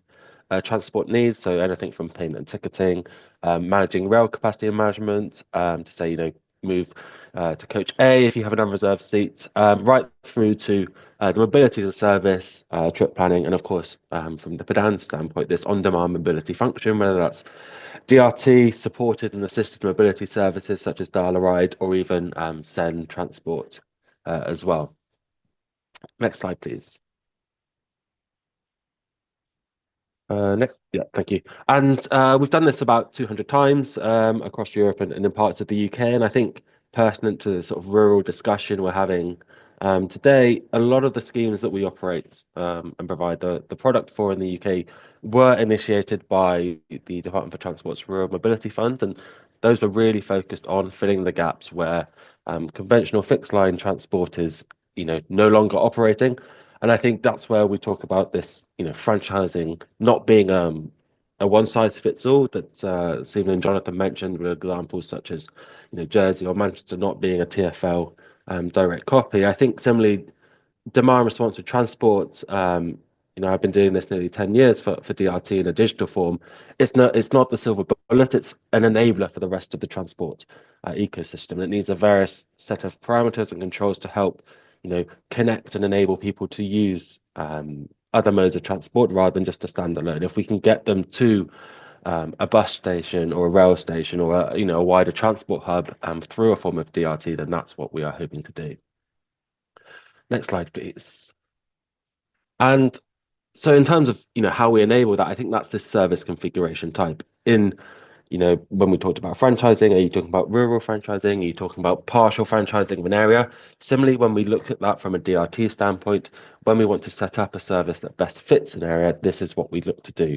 Speaker 4: transport needs. So anything from payment and ticketing, managing rail capacity and management, to say, move to coach A if you have an unreserved seat, right through to the mobility as a service, trip planning, and of course, from the Pedan standpoint, this on-demand mobility function, whether that's DRT supported and assisted mobility services such as Dial a Ride or even Send Transport as well. Next slide, please. Next, yeah, thank you. And we've done this about 200 times across Europe and in parts of the UK. And I think pertinent to the sort of rural discussion we're having today, a lot of the schemes that we operate and provide the product for in the UK were initiated by the Department for Transport's Rural Mobility Fund. And those were really focused on filling the gaps where conventional fixed line transport is no longer operating. And I think that's where we talk about this, franchising not being a one size fits all, that Stephen and Jonathan mentioned, with examples such as Jersey or Manchester not being a TfL direct copy. I think similarly, demand responsive transport, I've been doing this nearly 10 years for DRT in a digital form. It's not the silver bullet, it's an enabler for the rest of the transport ecosystem. It needs a various set of parameters and controls to help connect and enable people to use other modes of transport rather than just a standalone. If we can get them to a bus station or a rail station or a wider transport hub through a form of DRT, then that's what we are hoping to do. Next slide, please. And so in terms of how we enable that, I think that's this service configuration type. When we talked about franchising, are you talking about rural franchising? Are you talking about partial franchising of an area? Similarly, when we look at that from a DRT standpoint, when we want to set up a service that best fits an area, this is what we look to do.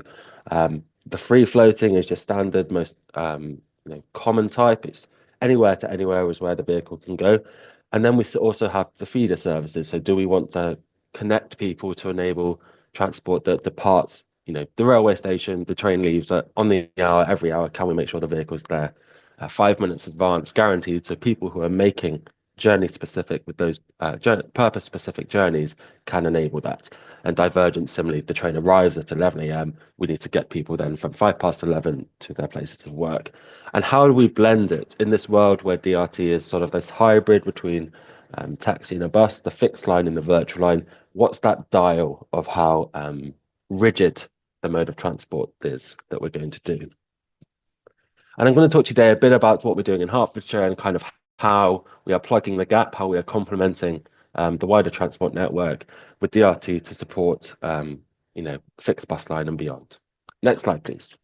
Speaker 4: The free floating is just standard, most common type. It's anywhere to anywhere is where the vehicle can go. And then we also have the feeder services. So do we want to connect people to enable transport that departs, the railway station, the train leaves on the hour, every hour? Can we make sure the vehicle's there 5 minutes advance, guaranteed, so people who are making journey specific with those purpose specific journeys can enable that? And divergence, similarly, the train arrives at 11 a.m. We need to get people then from 11:05 to their places of work. And how do we blend it in this world where DRT is sort of this hybrid between taxi and a bus, the fixed line and the virtual line? What's that dial of how rigid the mode of transport is that we're going to do? And I'm going to talk to you today a bit about what we're doing in Hertfordshire and kind of how we are plugging the gap, how we are complementing the wider transport network with DRT to support fixed bus line and beyond. Next slide, please.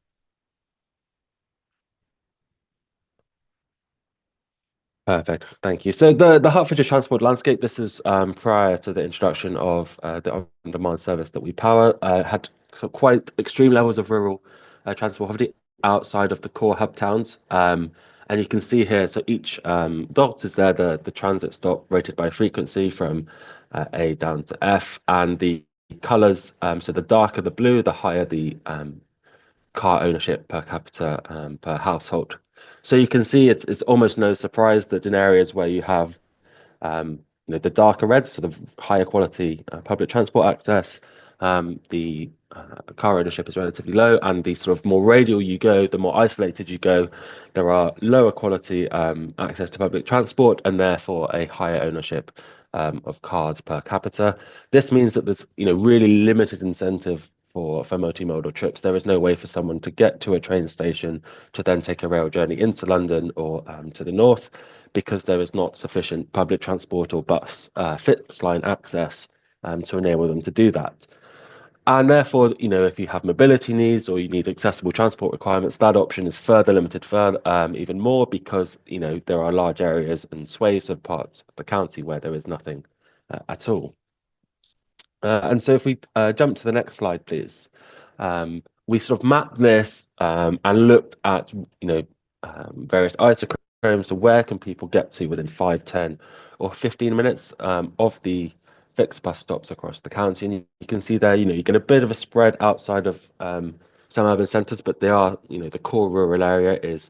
Speaker 4: Perfect, thank you. So the Hertfordshire transport landscape, this is prior to the introduction of the on-demand service that we power, had quite extreme levels of rural transport poverty outside of the core hub towns. And you can see here, so each dot is there, the transit stop rated by frequency from A down to F, and the colours, so the darker the blue, the higher the car ownership per capita per household. So you can see it's almost no surprise that in areas where you have the darker reds, so the higher quality public transport access, the car ownership is relatively low, and the sort of more radial you go, the more isolated you go, there are lower quality access to public transport and therefore a higher ownership of cars per capita. This means that there's really limited incentive for multimodal trips. There is no way for someone to get to a train station to then take a rail journey into London or to the north, because there is not sufficient public transport or bus fixed line access to enable them to do that. And therefore, if you have mobility needs or you need accessible transport requirements, that option is further limited even more, because there are large areas and swathes of parts of the county where there is nothing at all. And so if we jump to the next slide, please. We sort of mapped this and looked at various isochrones. So where can people get to within 5, 10 or 15 minutes of the fixed bus stops across the county? And you can see there, you get a bit of a spread outside of some urban centres, but they are, the core rural area is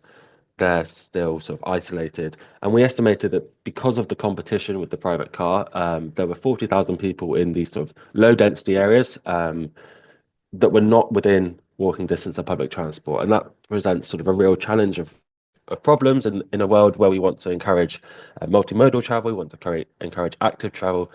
Speaker 4: they're still sort of isolated. And we estimated that because of the competition with the private car, there were 40,000 people in these sort of low density areas that were not within walking distance of public transport. And that presents sort of a real challenge of problems in a world where we want to encourage multimodal travel, we want to encourage active travel.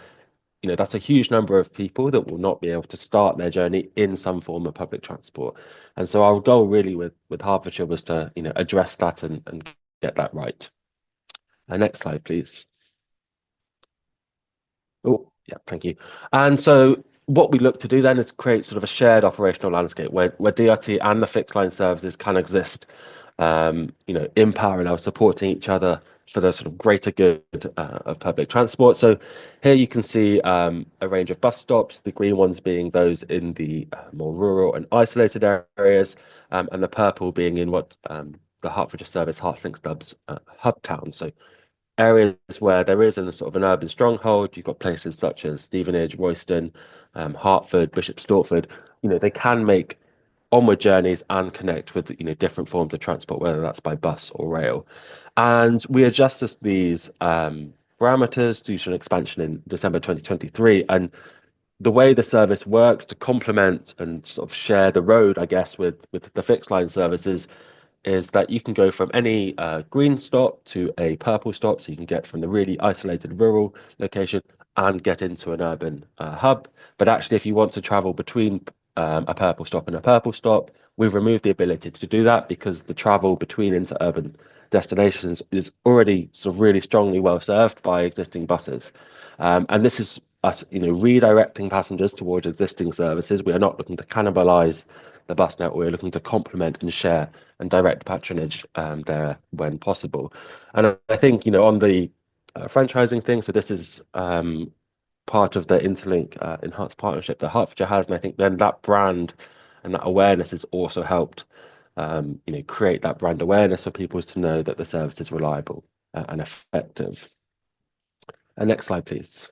Speaker 4: That's a huge number of people that will not be able to start their journey in some form of public transport. And so our goal really with Hertfordshire was to address that and get that right. Next slide, please. Oh, yeah, thank you. And so what we look to do then is create sort of a shared operational landscape where DRT and the fixed line services can exist in parallel, supporting each other for the sort of greater good of public transport. So here you can see a range of bus stops, the green ones being those in the more rural and isolated areas, and the purple being in what the Hertfordshire service Hertfordshire Stubbs hub town. So areas where there is a sort of an urban stronghold, you've got places such as Stevenage, Royston, Hertford, Bishop Stortford, they can make onward journeys and connect with different forms of transport, whether that's by bus or rail. And we adjusted these parameters due to an expansion in December 2023. And the way the service works to complement and sort of share the road, I guess, with the fixed line services is that you can go from any green stop to a purple stop. So you can get from the really isolated rural location and get into an urban hub. But actually, if you want to travel between a purple stop and a purple stop, we've removed the ability to do that because the travel between interurban destinations is already sort of really strongly well served by existing buses. And this is us, redirecting passengers towards existing services. We are not looking to cannibalize the bus network. We're looking to complement and share and direct patronage there when possible. And I think, on the franchising thing, so this is part of the Interlink enhanced partnership that Hertfordshire has, and I think then that brand and that awareness has also helped create that brand awareness for people to know that the service is reliable and effective. Next slide, please.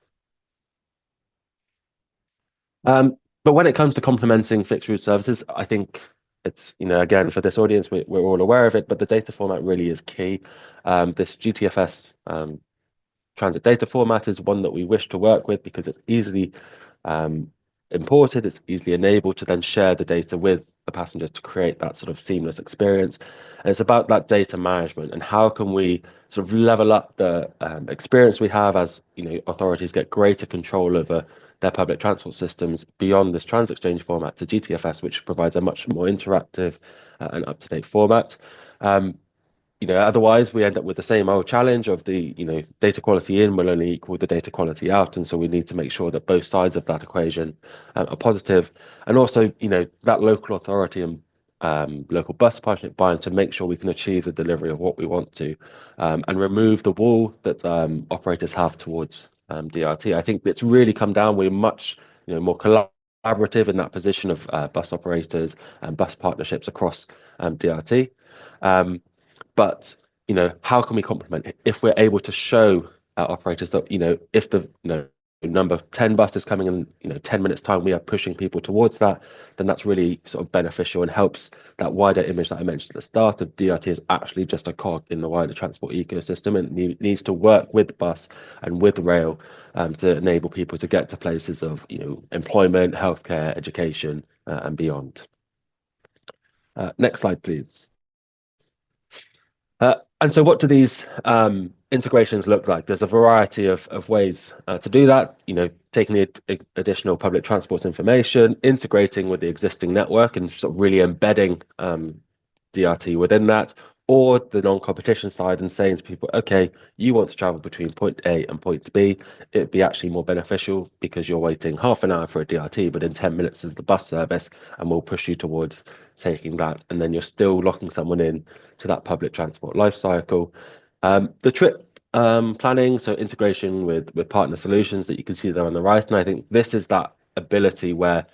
Speaker 4: But when it comes to complementing fixed route services, I think it's, again, for this audience, we're all aware of it, but the data format really is key. This GTFS transit data format is one that we wish to work with because it's easily imported, it's easily enabled to then share the data with the passengers to create that sort of seamless experience. And it's about that data management and how can we sort of level up the experience we have as authorities get greater control over their public transport systems beyond this trans exchange format to GTFS, which provides a much more interactive and up-to-date format. Otherwise we end up with the same old challenge of the, data quality in will only equal the data quality out. And so we need to make sure that both sides of that equation are positive. And also, that local authority and local bus partnership buy-in to make sure we can achieve the delivery of what we want to and remove the wall that operators have towards DRT. I think it's really come down. We're much more collaborative in that position of bus operators and bus partnerships across DRT. But how can we complement it? If we're able to show our operators that if the number 10 buses coming in 10 minutes time, we are pushing people towards that, then that's really sort of beneficial and helps that wider image that I mentioned at the start of DRT is actually just a cog in the wider transport ecosystem, and it needs to work with bus and with rail to enable people to get to places of employment, healthcare, education, and beyond. Next slide, please. And so what do these integrations look like? There's a variety of ways to do that, taking the additional public transport information, integrating with the existing network and sort of really embedding DRT within that, or the non-competition side and saying to people, okay, you want to travel between point A and point B, it'd be actually more beneficial because you're waiting half an hour for a DRT, but in 10 minutes is the bus service, and we'll push you towards taking that. And then you're still locking someone in to that public transport life cycle. The trip planning, so integration with partner solutions that you can see there on the right. And I think this is that ability where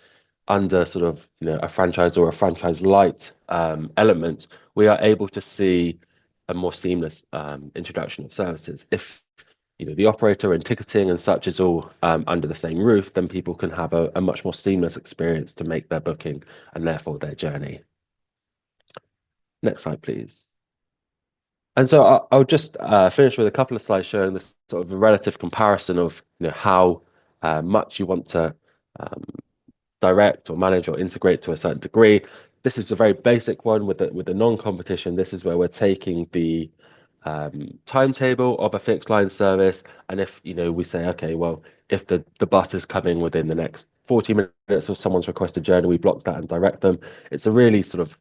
Speaker 4: under sort of a franchise or a franchise light element, we are able to see a more seamless introduction of services. If the operator and ticketing and such is all under the same roof, then people can have a much more seamless experience to make their booking and therefore their journey. Next slide, please. And so I'll just finish with a couple of slides showing this sort of a relative comparison of how much you want to direct or manage or integrate to a certain degree. This is a very basic one with the non-competition. This is where we're taking the timetable of a fixed line service, and if we say, okay, well, if the bus is coming within the next 40 minutes of someone's requested journey, we block that and direct them. It's a really sort of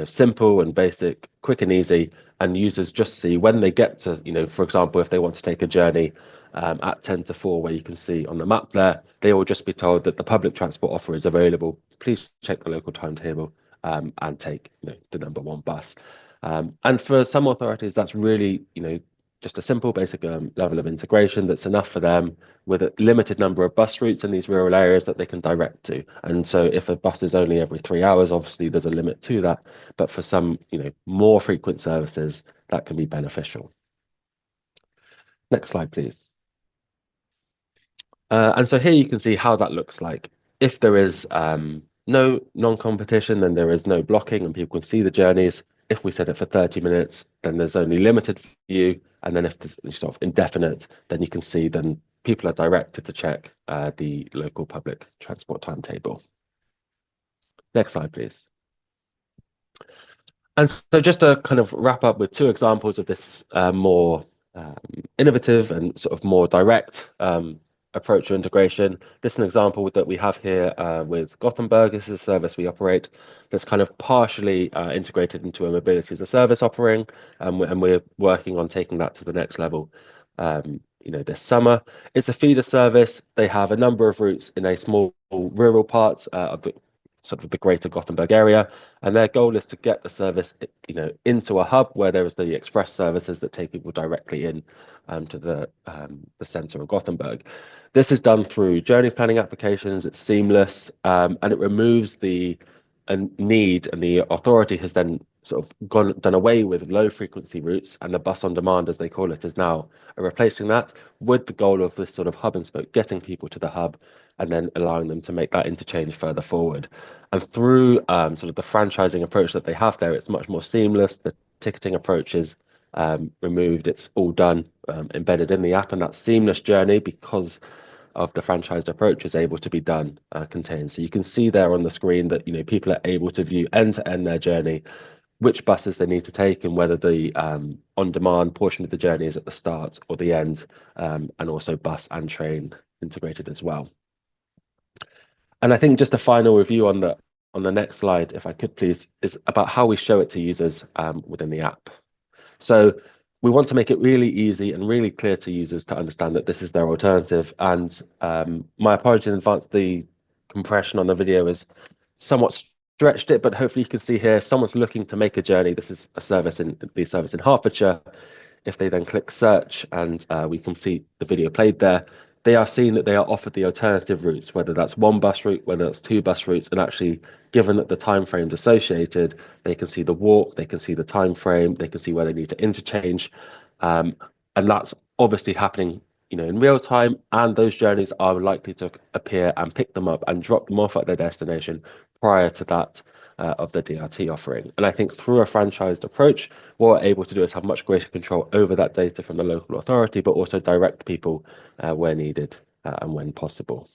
Speaker 4: simple and basic, quick and easy, and users just see when they get to for example, if they want to take a journey at 10 to 4, where you can see on the map there, they will just be told that the public transport offer is available. Please check the local timetable and take the number 1 bus. And for some authorities, that's really just a simple basic level of integration that's enough for them, with a limited number of bus routes in these rural areas that they can direct to. And so if a bus is only every 3 hours, obviously there's a limit to that, but for some more frequent services, that can be beneficial. Next slide, please. And so here you can see how that looks like. If there is no non-competition, then there is no blocking and people can see the journeys. If we set it for 30 minutes, then there's only limited view. And then if it's sort of indefinite, then you can see then people are directed to check the local public transport timetable. Next slide, please. And so just to kind of wrap up with two examples of this more innovative and sort of more direct approach to integration. This is an example that we have here with Gothenburg. This is a service we operate that's kind of partially integrated into a mobility as a service offering, and we're working on taking that to the next level. This summer. It's a feeder service. They have a number of routes in a small rural part of the sort of the greater Gothenburg area, and their goal is to get the service, into a hub where there is the express services that take people directly in to the centre of Gothenburg. This is done through journey planning applications. It's seamless, and it removes the need, and the authority has then sort of done away with low frequency routes, and the bus on demand, as they call it, is now replacing that with the goal of this sort of hub and spoke, getting people to the hub and then allowing them to make that interchange further forward. And through sort of the franchising approach that they have there, it's much more seamless. The ticketing approach is removed. It's all done embedded in the app, and that seamless journey, because of the franchised approach, is able to be done contained. So you can see there on the screen that people are able to view end to end their journey, which buses they need to take, and whether the on-demand portion of the journey is at the start or the end, and also bus and train integrated as well. And I think just a final review on the next slide, if I could please, is about how we show it to users within the app. So we want to make it really easy and really clear to users to understand that this is their alternative. And my apologies in advance, the compression on the video is somewhat stretched it, but hopefully you can see here, if someone's looking to make a journey, this is a service in Hertfordshire. If they then click search and we can see the video played there, they are seeing that they are offered the alternative routes, whether that's one bus route, whether that's two bus routes, and actually, given that the time frames associated, they can see the walk, they can see the time frame, they can see where they need to interchange, and that's obviously happening, in real time. And those journeys are likely to appear and pick them up and drop them off at their destination prior to that of the DRT offering. And I think through a franchised approach, what we're able to do is have much greater control over that data from the local authority, but also direct people where needed and when possible.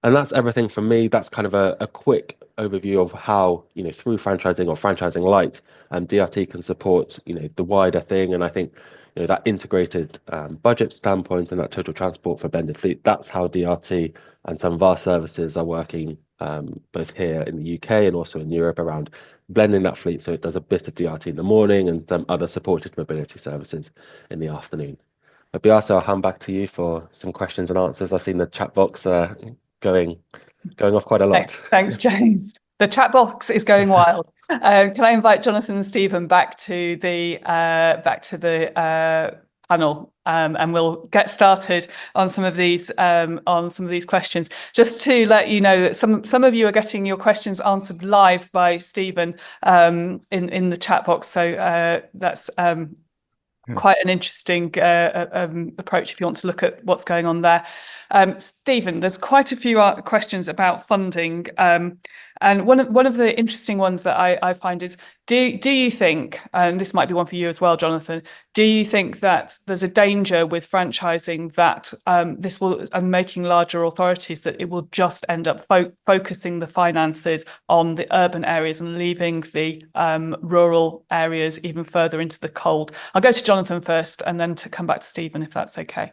Speaker 4: And that's everything from me. That's kind of a quick overview of how, through franchising or franchising light, DRT can support, the wider thing. And I think, that integrated budget standpoint and that total transport for blended fleet, that's how DRT and some of our services are working both here in the UK and also in Europe around blending that fleet. So it does a bit of DRT in the morning and some other supported mobility services in the afternoon. But Beata, I'll hand back to you for some questions and answers. I've seen the chat box going off quite a lot.
Speaker 1: Thanks, James. The chat box is going wild. Can I invite Jonathan and Stephen back to the panel, and we'll get started on some of these questions. Just to let you know that some of you are getting your questions answered live by Stephen in the chat box. So that's quite an interesting approach if you want to look at what's going on there. Stephen, there's quite a few questions about funding, and one of the interesting ones that I find is, do you think, and this might be one for you as well, Jonathan, do you think that there's a danger with franchising that this will, and making larger authorities, that it will just end up focusing the finances on the urban areas and leaving the rural areas even further into the cold? I'll go to Jonathan first and then to come back to Stephen, if that's okay.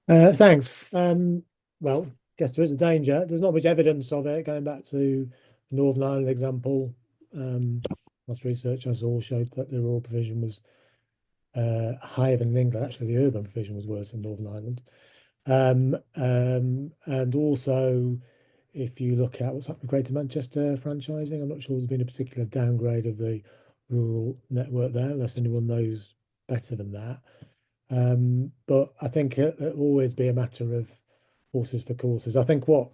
Speaker 2: Thanks. Well, I guess there is a danger. There's not much evidence of it. Going back to the Northern Ireland example, last research I saw showed that the rural provision was higher than in England. Actually, the urban provision was worse in Northern Ireland. And also, if you look at what's happened with Greater Manchester franchising, I'm not sure there's been a particular downgrade of the rural network there, unless anyone knows better than that. But I think it'll always be a matter of horses for courses. I think what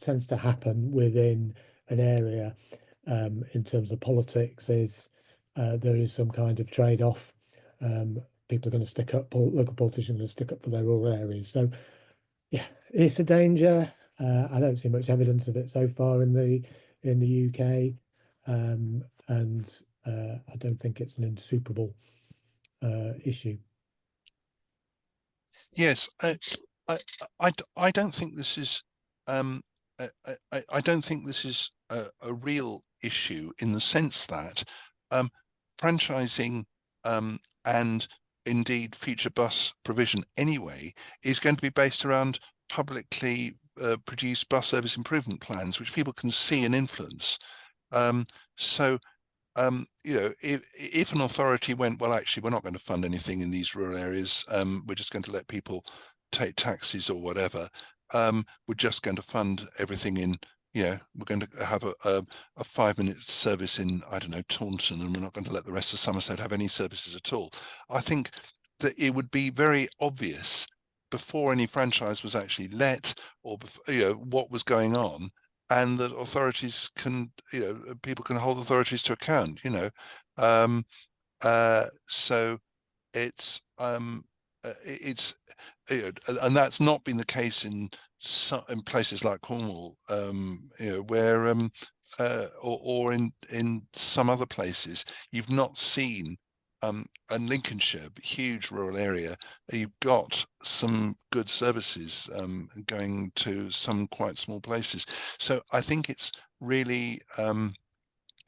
Speaker 2: tends to happen within an area in terms of politics is there is some kind of trade-off. People are going to stick up, local politicians are going to stick up for their rural areas. So yeah, it's a danger. I don't see much evidence of it so far in the UK, and I don't think it's an insuperable issue.
Speaker 3: Yes, I don't think this is I don't think this is a real issue, in the sense that franchising and indeed future bus provision anyway is going to be based around publicly produced bus service improvement plans, which people can see and influence. So you know, if an authority went, well, actually, we're not going to fund anything in these rural areas, we're just going to let people take taxis or whatever, we're just going to fund everything in, you know, we're going to have a 5-minute service in, I don't know, Taunton, and we're not going to let the rest of Somerset have any services at all. I think that it would be very obvious before any franchise was actually let, or before, you know, what was going on, and that authorities can, you know, people can hold authorities to account, you know. So it's you know, and that's not been the case in places like Cornwall, you know, where or in some other places you've not seen. And Lincolnshire, huge rural area, you've got some good services going to some quite small places. So I think it's really,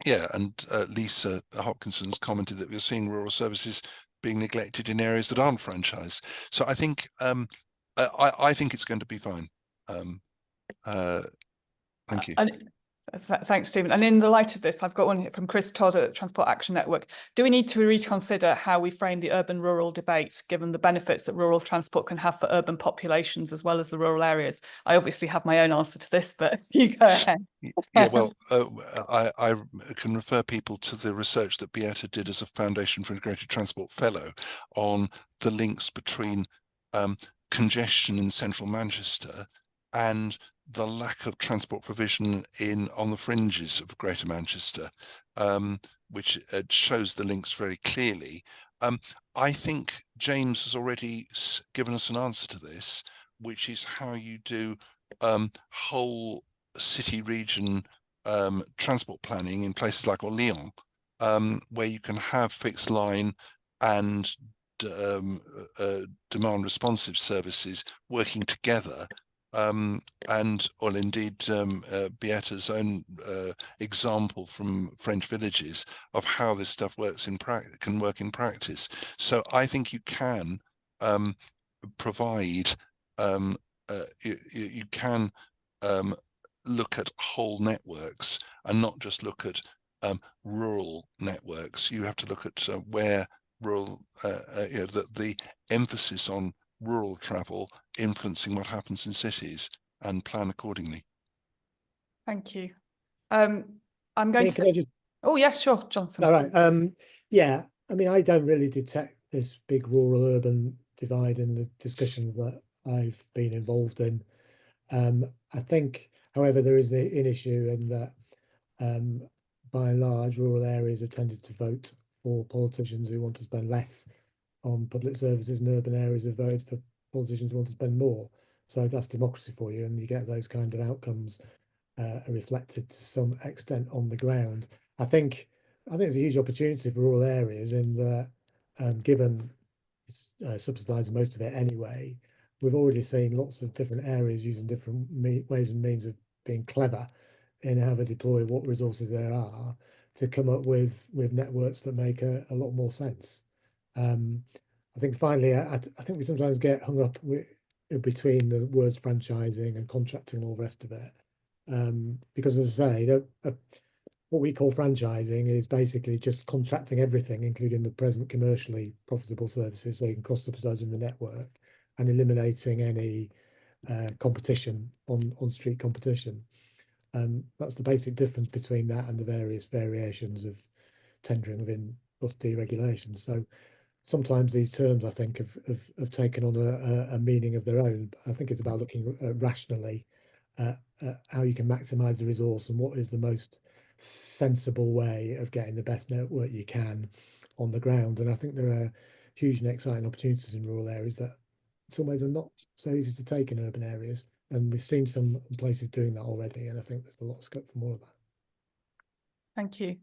Speaker 3: yeah, and Lisa Hopkinson's commented that we're seeing rural services being neglected in areas that aren't franchised. So I think I think it's going to be fine. Thank you.
Speaker 1: Thanks, Stephen. And in the light of this, I've got one here from Chris Todd at Transport Action Network. Do we need to reconsider how we frame the urban-rural debate, given the benefits that rural transport can have for urban populations as well as the rural areas? I obviously have my own answer to this, but you go ahead.
Speaker 3: Yeah, well, I can refer people to the research that Beata did as a Foundation for Integrated Transport Fellow on the links between congestion in central Manchester and the lack of transport provision on the fringes of Greater Manchester, which shows the links very clearly. I think James has already given us an answer to this, which is how you do whole city region transport planning in places like Orléans, where you can have fixed line and demand responsive services working together, or indeed Beata's own example from French villages of how this stuff works can work in practice. So I think you can provide you can look at whole networks and not just look at rural networks. You have to look at where rural, you know, the emphasis on rural travel influencing what happens in cities, and plan accordingly.
Speaker 1: Thank you. I'm going
Speaker 2: Can I just...
Speaker 1: Oh, yes, sure, Jonathan.
Speaker 2: All right. Yeah, I mean, I don't really detect this big rural-urban divide in the discussions that I've been involved in. I think, however, there is an issue in that, by and large, rural areas have tended to vote for politicians who want to spend less on public services, and urban areas have voted for politicians who want to spend more. So that's democracy for you, and you get those kind of outcomes reflected to some extent on the ground. I think it's a huge opportunity for rural areas in that, given subsidising most of it anyway, we've already seen lots of different areas using different ways and means of being clever in how they deploy what resources there are to come up with networks that make a lot more sense. I think finally, I think we sometimes get hung up between the words franchising and contracting and all the rest of it, because, as I say, what we call franchising is basically just contracting everything, including the present commercially profitable services, so you can cross-subsidise in the network, and eliminating any competition on street competition. That's the basic difference between that and the various variations of tendering within bus deregulation. So sometimes these terms, I think, have taken on a meaning of their own. I think it's about looking rationally at how you can maximise the resource and what is the most sensible way of getting the best network you can on the ground. And I think there are huge and exciting opportunities in rural areas that in some ways are not so easy to take in urban areas. And we've seen some places doing that already. And I think there's a lot of scope for more of that.
Speaker 1: Thank you.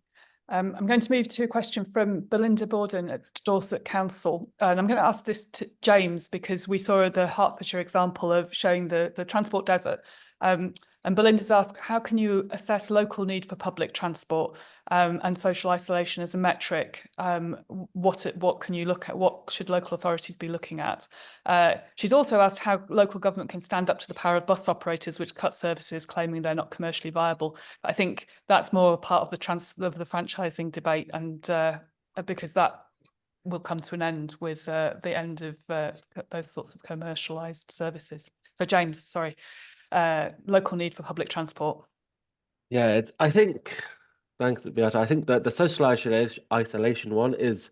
Speaker 1: I'm going to move to a question from Belinda Borden at Dorset Council. And I'm going to ask this to James, because we saw the Hertfordshire example of showing the transport desert. And Belinda's asked, how can you assess local need for public transport and social isolation as a metric? What can you look at? What should local authorities be looking at? She's also asked how local government can stand up to the power of bus operators which cut services, claiming they're not commercially viable. I think that's more a part of the franchising debate, and because that will come to an end with the end of those sorts of commercialised services. So James, sorry. Local need for public transport.
Speaker 4: Yeah, I think, thanks, Beata. I think that the social isolation one is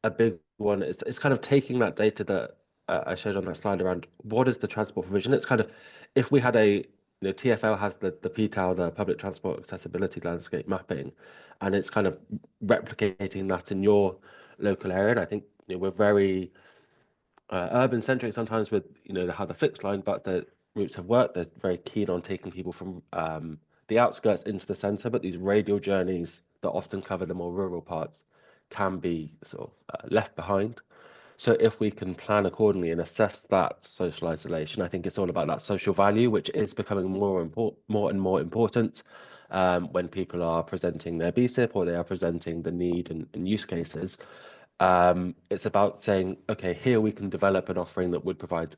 Speaker 4: a big one. It's kind of taking that data that I showed on that slide around what is the transport provision. It's kind of, if we had TfL has the PTAL, the public transport accessibility landscape mapping, and it's kind of replicating that in your local area. And I think we're very urban centric sometimes with how the fixed line, but the routes have worked. They're very keen on taking people from the outskirts into the centre, but these radial journeys that often cover the more rural parts can be sort of left behind. So if we can plan accordingly and assess that social isolation, I think it's all about that social value, which is becoming more and more important when people are presenting their BSIP or they are presenting the need and use cases. It's about saying, okay, here we can develop an offering that would provide,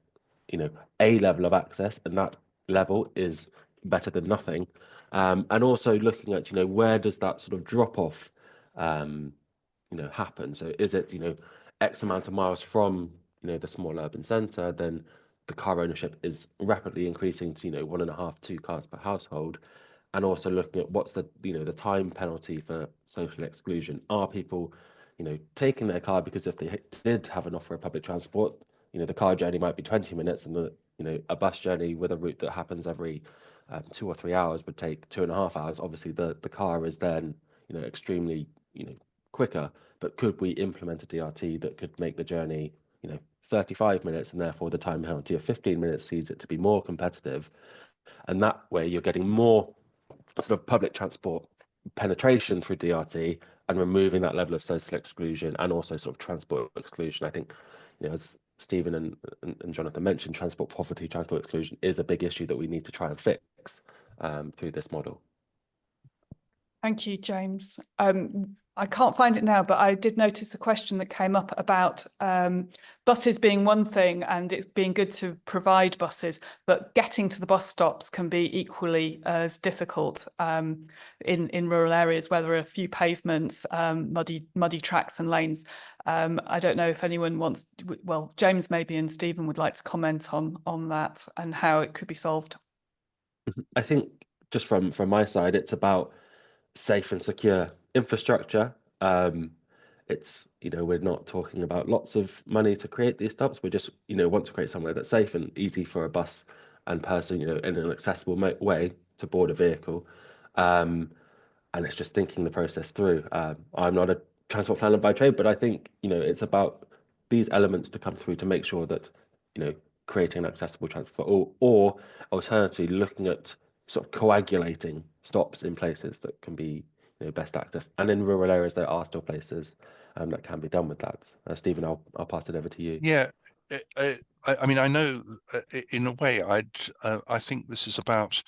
Speaker 4: a level of access, and that level is better than nothing. And also looking at, where does that sort of drop off, happen? So is it, X amount of miles from, the small urban centre, then the car ownership is rapidly increasing to, 1.5, 2 cars per household. And also looking at what's the time penalty for social exclusion. Are people taking their car because if they did have an offer of public transport, the car journey might be 20 minutes, and a bus journey with a route that happens every 2 or 3 hours would take 2.5 hours. Obviously, the car is then extremely quicker. But could we implement a DRT that could make the journey 35 minutes, and therefore the time penalty of 15 minutes sees it to be more competitive, and that way you're getting more sort of public transport penetration through DRT and removing that level of social exclusion and also sort of transport exclusion. I think, as Stephen and Jonathan mentioned, transport poverty, transport exclusion is a big issue that we need to try and fix through this model.
Speaker 1: Thank you, James. I can't find it now, but I did notice a question that came up about buses being one thing, and it's being good to provide buses, but getting to the bus stops can be equally as difficult in rural areas where there are a few pavements, muddy tracks and lanes. I don't know if anyone wants, well, James maybe and Stephen would like to comment on that and how it could be solved.
Speaker 4: I think just from my side, it's about safe and secure infrastructure. It's we're not talking about lots of money to create these stops. We just want to create somewhere that's safe and easy for a bus and person in an accessible way to board a vehicle. And it's just thinking the process through. I'm not a transport planner by trade, but I think it's about these elements to come through to make sure that creating an accessible transport, or alternatively looking at sort of coagulating stops in places that can be best access. And in rural areas, there are still places that can be done with that. Stephen, I'll pass it over to you.
Speaker 3: Yeah, I mean, I know in a way, I think this is about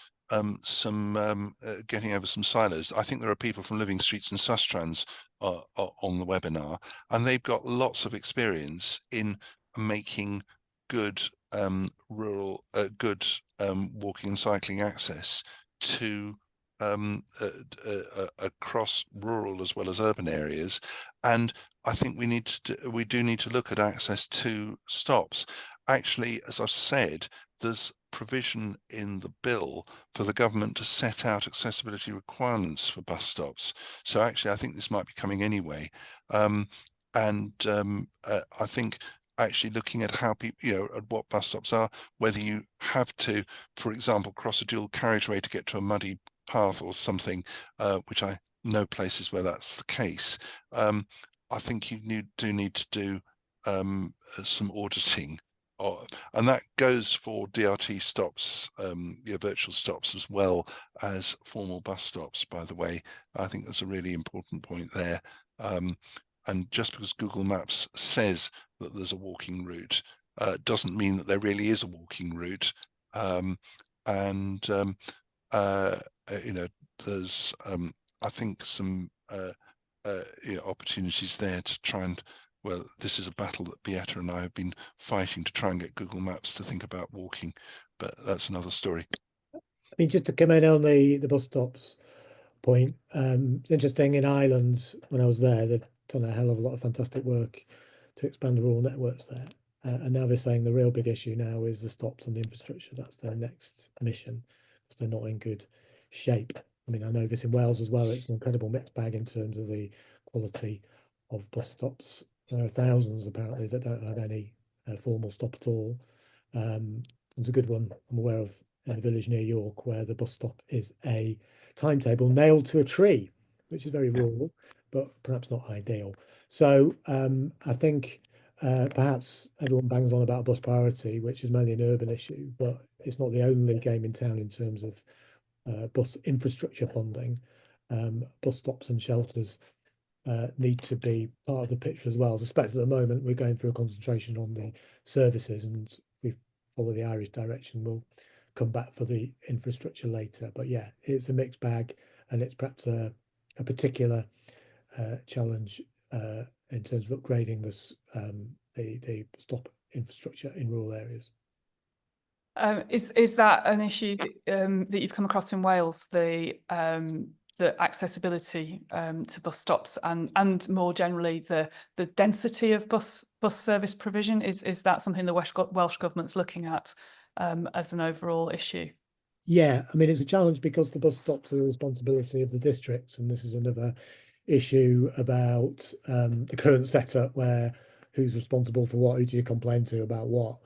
Speaker 3: some getting over some silos. I think there are people from Living Streets and Sustrans on the webinar, and they've got lots of experience in making good rural, good walking and cycling access to across rural as well as urban areas. And I think we do need to look at access to stops. Actually, as I've said, there's provision in the bill for the government to set out accessibility requirements for bus stops. So actually, I think this might be coming anyway. I think actually looking at how people, at what bus stops are, whether you have to, for example, cross a dual carriageway to get to a muddy path or something, which I know places where that's the case, I think you do need to do some auditing. And that goes for DRT stops, virtual stops, as well as formal bus stops, by the way. I think that's a really important point there. And just because Google Maps says that there's a walking route doesn't mean that there really is a walking route. There's I think some opportunities there to try and, well, this is a battle that Beata and I have been fighting to try and get Google Maps to think about walking, but that's another story.
Speaker 2: I mean, just to come in on the bus stops point, it's interesting, in Ireland, when I was there, they've done a hell of a lot of fantastic work to expand the rural networks there. And now they're saying the real big issue now is the stops and the infrastructure. That's their next mission, because they're not in good shape. I mean, I know this in Wales as well. It's an incredible mixed bag in terms of the quality of bus stops. There are thousands, apparently, that don't have any formal stop at all. There's a good one I'm aware of in a village near York, where the bus stop is a timetable nailed to a tree, which is very rural, but perhaps not ideal. So I think perhaps everyone bangs on about bus priority, which is mainly an urban issue, but it's not the only game in town in terms of bus infrastructure funding. Bus stops and shelters need to be part of the picture as well. I suspect at the moment we're going through a concentration on the services, and if we follow the Irish direction, we'll come back for the infrastructure later. But yeah, it's a mixed bag, and it's perhaps a particular challenge in terms of upgrading this the stop infrastructure in rural areas.
Speaker 1: Is that an issue that you've come across in Wales, the accessibility to bus stops, and more generally the density of bus service provision? Is that something the Welsh government's looking at as an overall issue?
Speaker 2: Yeah, I mean, it's a challenge because the bus stops are the responsibility of the districts, and this is another issue about the current setup, where who's responsible for what, who do you complain to about what.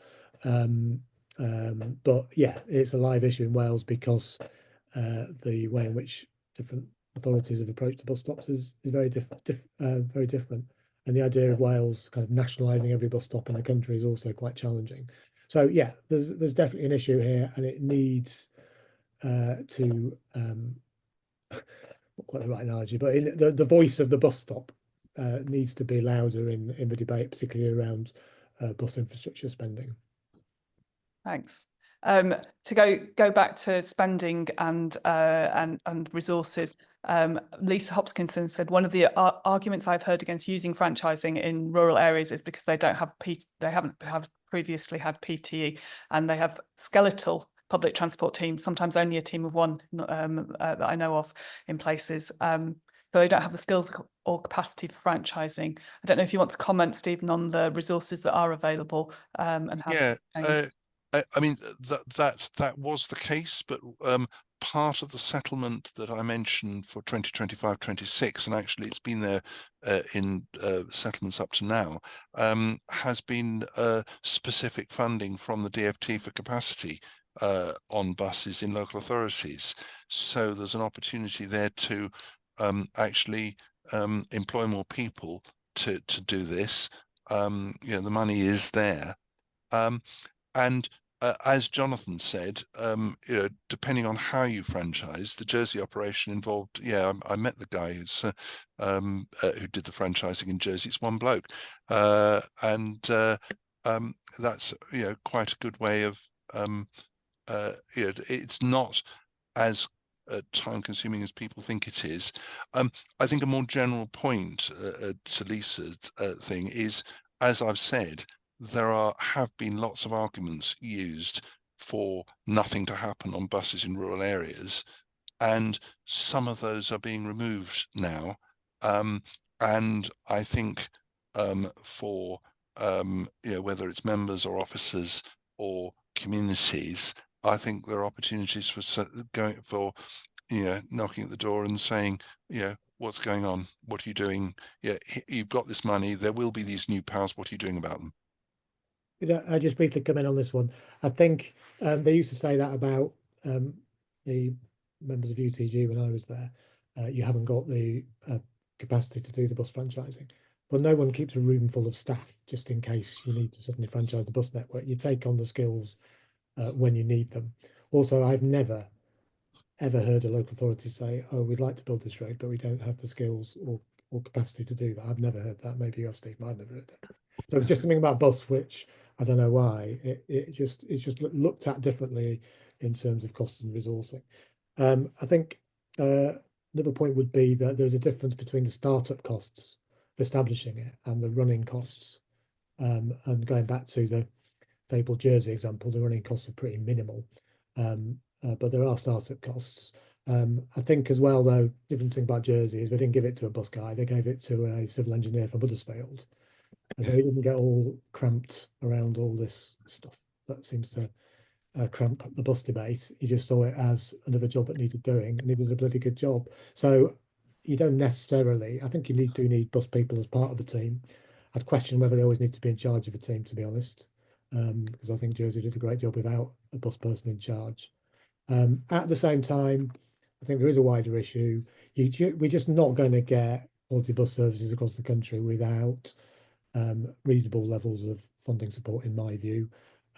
Speaker 2: But yeah, it's a live issue in Wales because the way in which different authorities have approached the bus stops is very different. And the idea of Wales kind of nationalising every bus stop in the country is also quite challenging. So yeah, there's definitely an issue here, and it needs to not quite the right analogy, but in the voice of the bus stop needs to be louder in the debate, particularly around bus infrastructure spending.
Speaker 1: Thanks. To go back to spending and resources, Lisa Hopkinson said one of the arguments I've heard against using franchising in rural areas is because they haven't previously had PTE, and they have skeletal public transport teams, sometimes only a team of one that I know of in places. So they don't have the skills or capacity for franchising. I don't know if you want to comment, Stephen, on the resources that are available and how.
Speaker 3: Yeah, I mean, that was the case, but part of the settlement that I mentioned for 2025-26, and actually it's been there in settlements up to now, has been specific funding from the DfT for capacity on buses in local authorities. So there's an opportunity there to actually employ more people to do this. The money is there. And as Jonathan said, depending on how you franchise, the Jersey operation involved. Yeah, I met the guy who did the franchising in Jersey. It's one bloke, and that's quite a good way of. It's not as time-consuming as people think it is. I think a more general point to Lisa's thing is, as I've said, there have been lots of arguments used for nothing to happen on buses in rural areas, and some of those are being removed now. And I think for whether it's members or officers or communities, I think there are opportunities for knocking at the door and saying, what's going on? What are you doing? Yeah, you've got this money. There will be these new powers. What are you doing about them?
Speaker 2: I just briefly come in on this one. I think they used to say that about the members of UTG when I was there, you haven't got the capacity to do the bus franchising. But no one keeps a room full of staff just in case you need to suddenly franchise the bus network. You take on the skills when you need them. Also, I've never, ever heard a local authority say, oh, we'd like to build this road, but we don't have the skills or capacity to do that. I've never heard that. Maybe you have, Steve. I've never heard that. So it's just something about bus, which I don't know why. It's just looked at differently in terms of cost and resourcing. I think another point would be that there's a difference between the startup costs of establishing it and the running costs. And going back to the fabled Jersey example, the running costs are pretty minimal, but there are startup costs. I think as well, though, different thing about Jersey is they didn't give it to a bus guy; they gave it to a civil engineer from Huddersfield, and so he didn't get all cramped around all this stuff that seems to cramp the bus debate. He just saw it as another job that needed doing, and he did a bloody good job. So you don't necessarily, I think you do need bus people as part of the team. I'd question whether they always need to be in charge of a team, to be honest, because I think Jersey did a great job without a bus person in charge. At the same time, I think there is a wider issue. We're just not going to get quality bus services across the country without reasonable levels of funding support, in my view.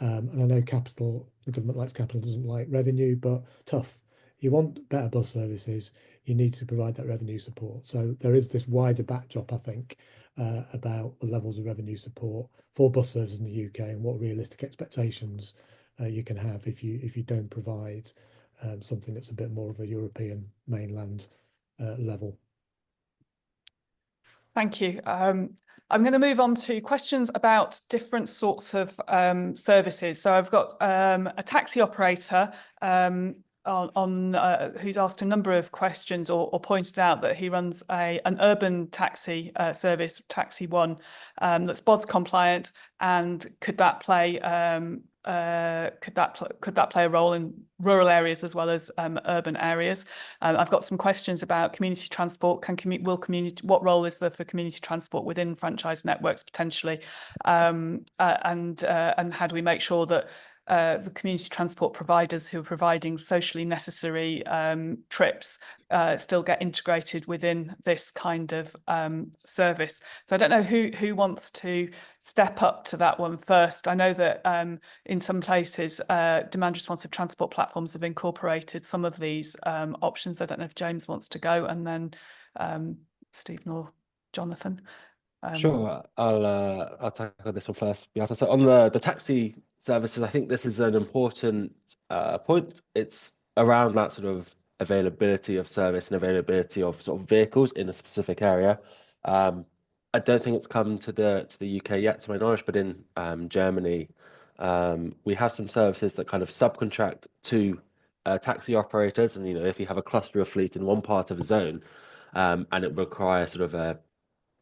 Speaker 2: And I know the government likes capital, doesn't like revenue, but tough. You want better bus services, you need to provide that revenue support. So there is this wider backdrop, I think, about the levels of revenue support for bus services in the UK and what realistic expectations you can have if you don't provide something that's a bit more of a European mainland level.
Speaker 1: Thank you. I'm going to move on to questions about different sorts of services. So I've got a taxi operator who's asked a number of questions or pointed out that he runs an urban taxi service, Taxi One, that's BODS compliant, and could that play a role in rural areas as well as urban areas? I've got some questions about community transport. What role is there for community transport within franchise networks potentially? And how do we make sure that the community transport providers who are providing socially necessary trips still get integrated within this kind of service? So I don't know who wants to step up to that one first. I know that in some places demand responsive transport platforms have incorporated some of these options. I don't know if James wants to go, and then Stephen or Jonathan.
Speaker 4: Sure, I'll tackle this one first, Beata. So on the taxi services, I think this is an important point. It's around that sort of availability of service and availability of sort of vehicles in a specific area. I don't think it's come to the UK yet, to my knowledge, but in Germany, we have some services that kind of subcontract to taxi operators, and if you have a cluster of fleet in one part of a zone, and it requires sort of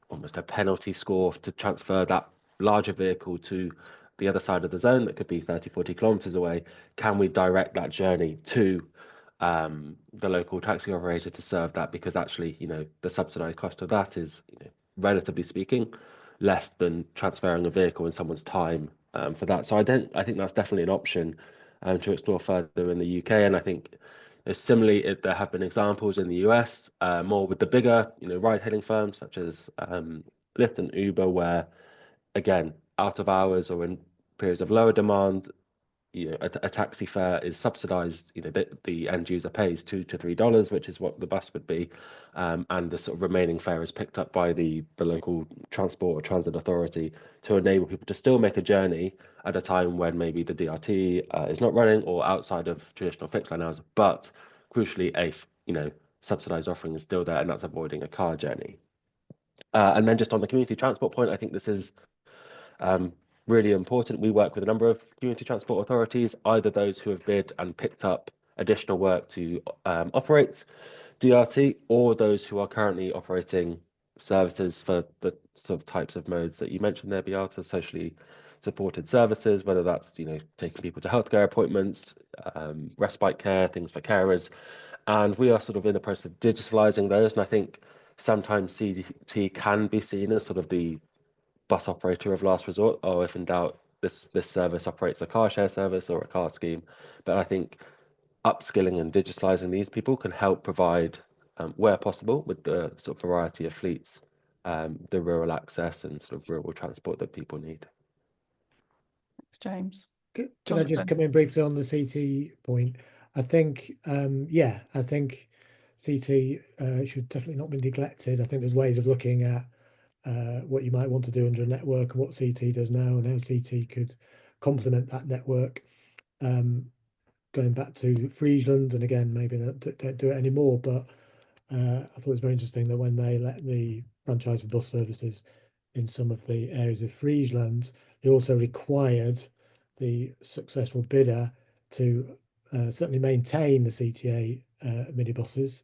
Speaker 4: almost a penalty score to transfer that larger vehicle to the other side of the zone that could be 30, 40 kilometers away, can we direct that journey to the local taxi operator to serve that? Because actually, the subsidized cost of that is, relatively speaking, less than transferring a vehicle in someone's time for that. So I think that's definitely an option to explore further in the UK. And I think similarly, there have been examples in the US, more with the bigger, ride-hailing firms such as Lyft and Uber, where, again, out of hours or in periods of lower demand, a taxi fare is subsidized. The end user pays $2 to $3, which is what the bus would be, and the sort of remaining fare is picked up by the local transport or transit authority to enable people to still make a journey at a time when maybe the DRT is not running or outside of traditional fixed line hours. But crucially, a subsidized offering is still there, and that's avoiding a car journey. And then just on the community transport point, I think this is really important. We work with a number of community transport authorities, either those who have bid and picked up additional work to operate DRT, or those who are currently operating services for the sort of types of modes that you mentioned there, Beata, socially supported services, whether that's taking people to healthcare appointments, respite care, things for carers. And we are sort of in the process of digitalizing those. And I think sometimes CDT can be seen as sort of the bus operator of last resort, or if in doubt, this service operates a car share service or a car scheme. But I think upskilling and digitalizing these people can help provide, where possible, with the sort of variety of fleets, the rural access and sort of rural transport that people need.
Speaker 1: Thanks, James.
Speaker 2: Can I
Speaker 1: Jonathan?
Speaker 2: just come in briefly on the CT point? I think, yeah, I think CT should definitely not be neglected. I think there's ways of looking at what you might want to do under a network and what CT does now and how CT could complement that network. Going back to Friesland, and again, maybe don't do it anymore, but I thought it was very interesting that when they let the franchise for bus services in some of the areas of Friesland, they also required the successful bidder to certainly maintain the CTA minibuses,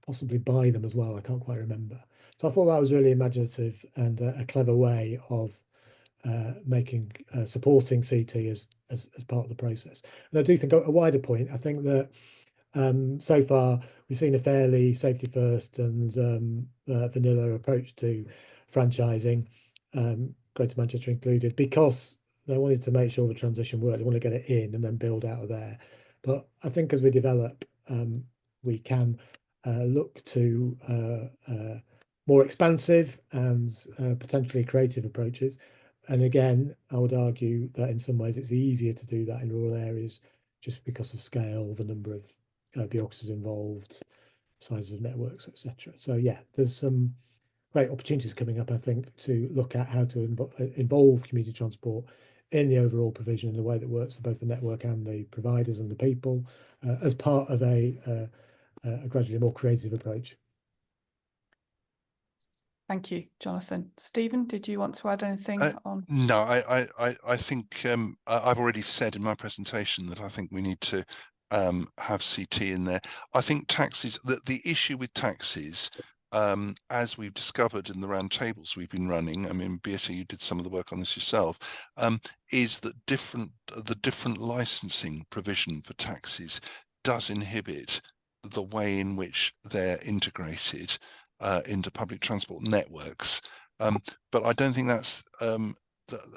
Speaker 2: possibly buy them as well. I can't quite remember. So I thought that was really imaginative and a clever way of making supporting CT as part of the process. And I do think a wider point, I think that so far we've seen a fairly safety first and vanilla approach to franchising, Greater Manchester included, because they wanted to make sure the transition worked. They want to get it in and then build out of there. But I think as we develop, we can look to more expansive and potentially creative approaches. And again, I would argue that in some ways it's easier to do that in rural areas just because of scale, the number of bureaucracies involved, sizes of networks, etc. So yeah, there's some great opportunities coming up, I think, to look at how to involve community transport in the overall provision in a way that works for both the network and the providers and the people as part of a gradually more creative approach.
Speaker 1: Thank you, Jonathan. Stephen, did you want to add anything on?
Speaker 3: No, I think I've already said in my presentation that I think we need to have CT in there. I think taxis, the issue with taxis, as we've discovered in the round tables we've been running, I mean, Beata, you did some of the work on this yourself, is that the different licensing provision for taxis does inhibit the way in which they're integrated into public transport networks. But I don't think that's,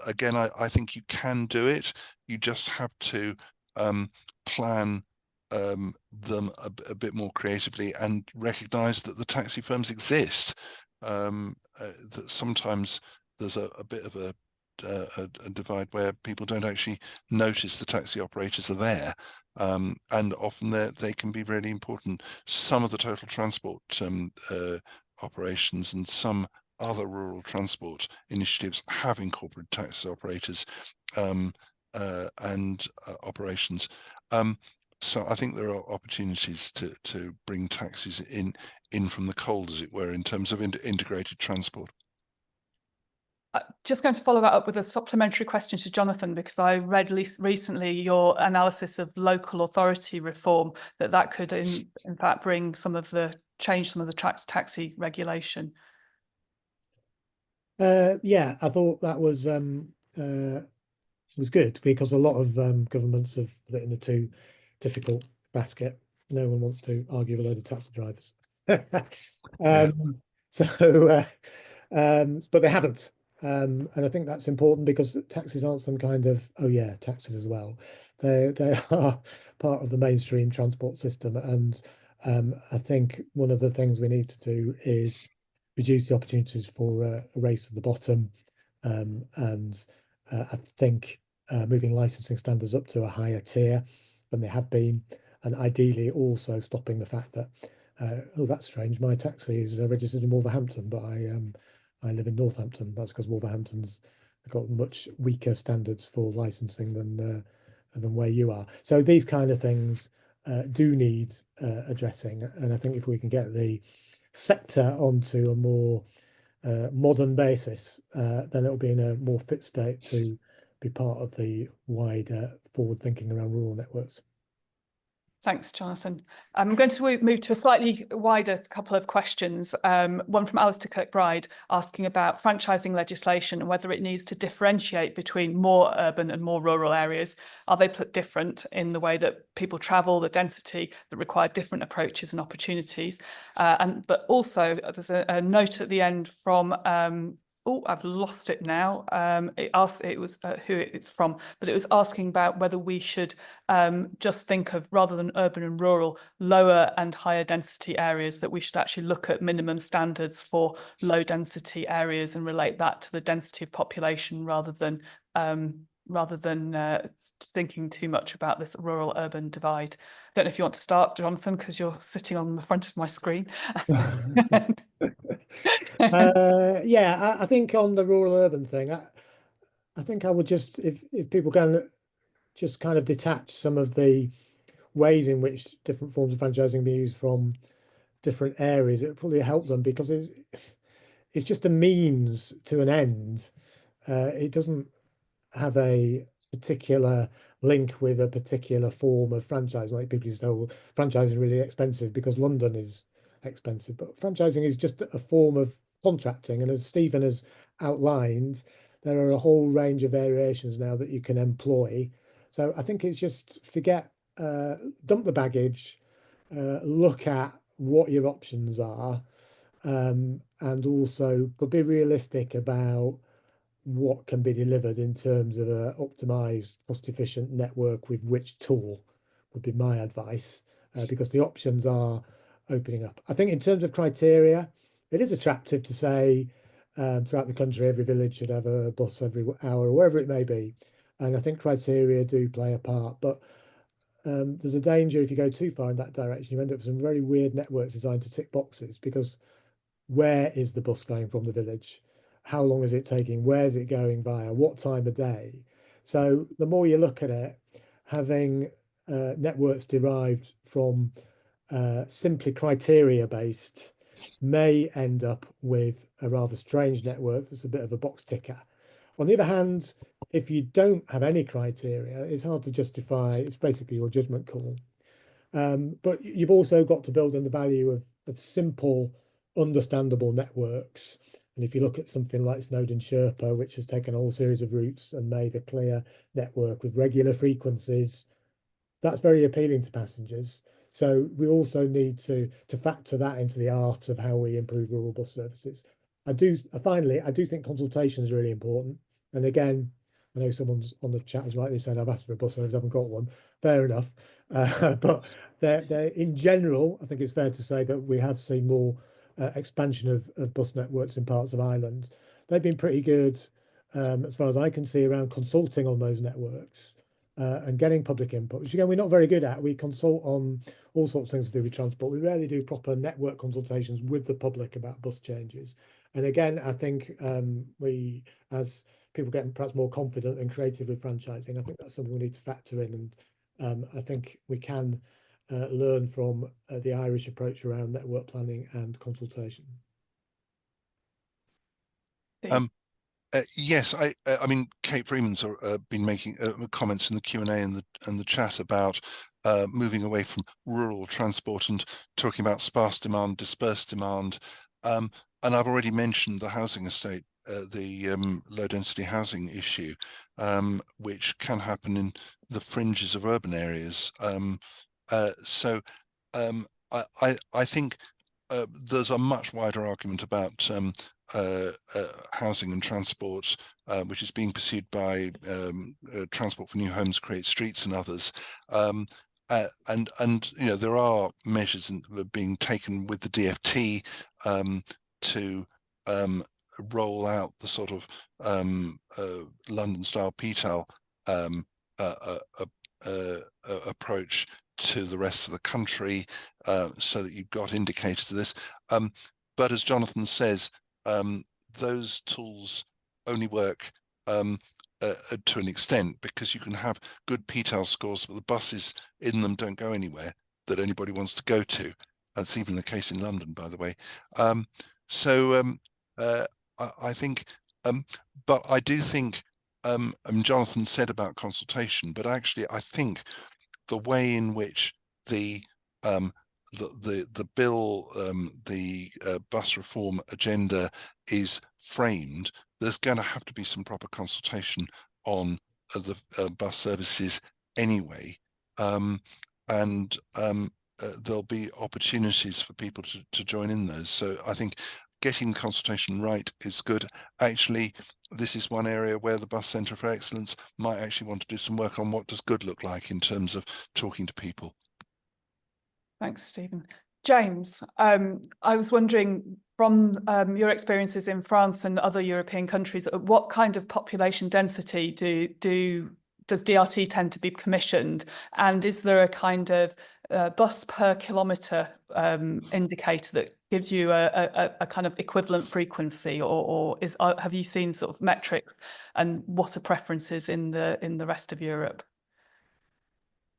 Speaker 3: again, I think you can do it. You just have to plan them a bit more creatively and recognize that the taxi firms exist. That sometimes there's a bit of a divide where people don't actually notice the taxi operators are there. And often they can be really important. Some of the total transport operations and some other rural transport initiatives have incorporated taxi operators and operations. So I think there are opportunities to bring taxis in from the cold, as it were, in terms of integrated transport.
Speaker 1: Just going to follow that up with a supplementary question to Jonathan, because I read recently your analysis of local authority reform, that could in fact bring change some of the taxi regulation.
Speaker 2: Yeah, I thought that was good, because a lot of governments have put it in the too difficult basket. No one wants to argue with a load of taxi drivers. But they haven't. And I think that's important, because taxis aren't some kind of, oh yeah, taxis as well. They are part of the mainstream transport system. And I think one of the things we need to do is reduce the opportunities for a race to the bottom. And I think moving licensing standards up to a higher tier than they have been, and ideally also stopping the fact that, oh, that's strange, my taxi is registered in Wolverhampton, but I live in Northampton. That's because Wolverhampton's got much weaker standards for licensing than where you are. So these kind of things do need addressing, and I think if we can get the sector onto a more modern basis, then it'll be in a more fit state to be part of the wider forward thinking around rural networks.
Speaker 1: Thanks, Jonathan. I'm going to move to a slightly wider couple of questions. One from Alistair Kirkbride asking about franchising legislation and whether it needs to differentiate between more urban and more rural areas. Are they put different in the way that people travel, the density that require different approaches and opportunities? But also there's a note at the end from oh, I've lost it now. It was who it's from, but it was asking about whether we should just think of, rather than urban and rural, lower and higher density areas, that we should actually look at minimum standards for low density areas and relate that to the density of population, rather than thinking too much about this rural urban divide. Don't know if you want to start, Jonathan, because you're sitting on the front of my screen.
Speaker 2: Yeah, I think on the rural urban thing, I think I would just, if people can just kind of detach some of the ways in which different forms of franchising be used from different areas, it would probably help them, because it's just a means to an end. It doesn't have a particular link with a particular form of franchise. Like people used to say, well, franchise is really expensive because London is expensive, but franchising is just a form of contracting. And as Stephen has outlined, there are a whole range of variations now that you can employ. So I think it's just dump the baggage, look at what your options are, and also, but be realistic about what can be delivered in terms of a optimized, cost-efficient network with which tool, would be my advice, because the options are opening up. I think in terms of criteria, it is attractive to say throughout the country, every village should have a bus every hour, or wherever it may be. And I think criteria do play a part, but there's a danger if you go too far in that direction. You end up with some very weird networks designed to tick boxes, because where is the bus going from the village? How long is it taking? Where's it going via? What time of day? So the more you look at it, having networks derived from simply criteria based may end up with a rather strange network that's a bit of a box ticker. On the other hand, if you don't have any criteria, it's hard to justify. It's basically your judgment call. But you've also got to build in the value of simple, understandable networks. And if you look at something like Snowdon Sherpa, which has taken a whole series of routes and made a clear network with regular frequencies, that's very appealing to passengers. So we also need to factor that into the art of how we improve rural bus services. Finally, I do think consultation is really important. And again, I know someone's on the chat has rightly said, I've asked for a bus service, I haven't got one. Fair enough. But they're in general, I think it's fair to say that we have seen more expansion of bus networks in parts of Ireland. They've been pretty good, as far as I can see, around consulting on those networks and getting public input, which again, we're not very good at. We consult on all sorts of things to do with transport. We rarely do proper network consultations with the public about bus changes. And again, I think we, as people getting perhaps more confident and creative with franchising, I think that's something we need to factor in. And I think we can learn from the Irish approach around network planning and consultation.
Speaker 3: Yes, I mean, Kate Freeman's been making comments in the Q&A and the chat about moving away from rural transport and talking about sparse demand, dispersed demand. And I've already mentioned the housing estate, the low density housing issue, which can happen in the fringes of urban areas. So I think there's a much wider argument about housing and transport, which is being pursued by Transport for New Homes Create Streets and others. And you know, there are measures being taken with the DfT to roll out the sort of London-style PTAL approach to the rest of the country, so that you've got indicators of this. But as Jonathan says, those tools only work to an extent, because you can have good PTAL scores, but the buses in them don't go anywhere that anybody wants to go to. That's even the case in London, by the way. I think, but I do think, Jonathan said about consultation, but actually I think the way in which the bill, the bus reform agenda is framed, there's going to have to be some proper consultation on the bus services anyway, and there'll be opportunities for people to join in those. So I think getting consultation right is good. Actually, this is one area where the Bus Centre for Excellence might actually want to do some work on what does good look like in terms of talking to people.
Speaker 1: Thanks, Stephen. James, I was wondering, from your experiences in France and other European countries, what kind of population density does DRT tend to be commissioned? And is there a kind of bus per kilometre indicator that gives you a kind of equivalent frequency, or have you seen sort of metrics, and what are preferences in the rest of Europe?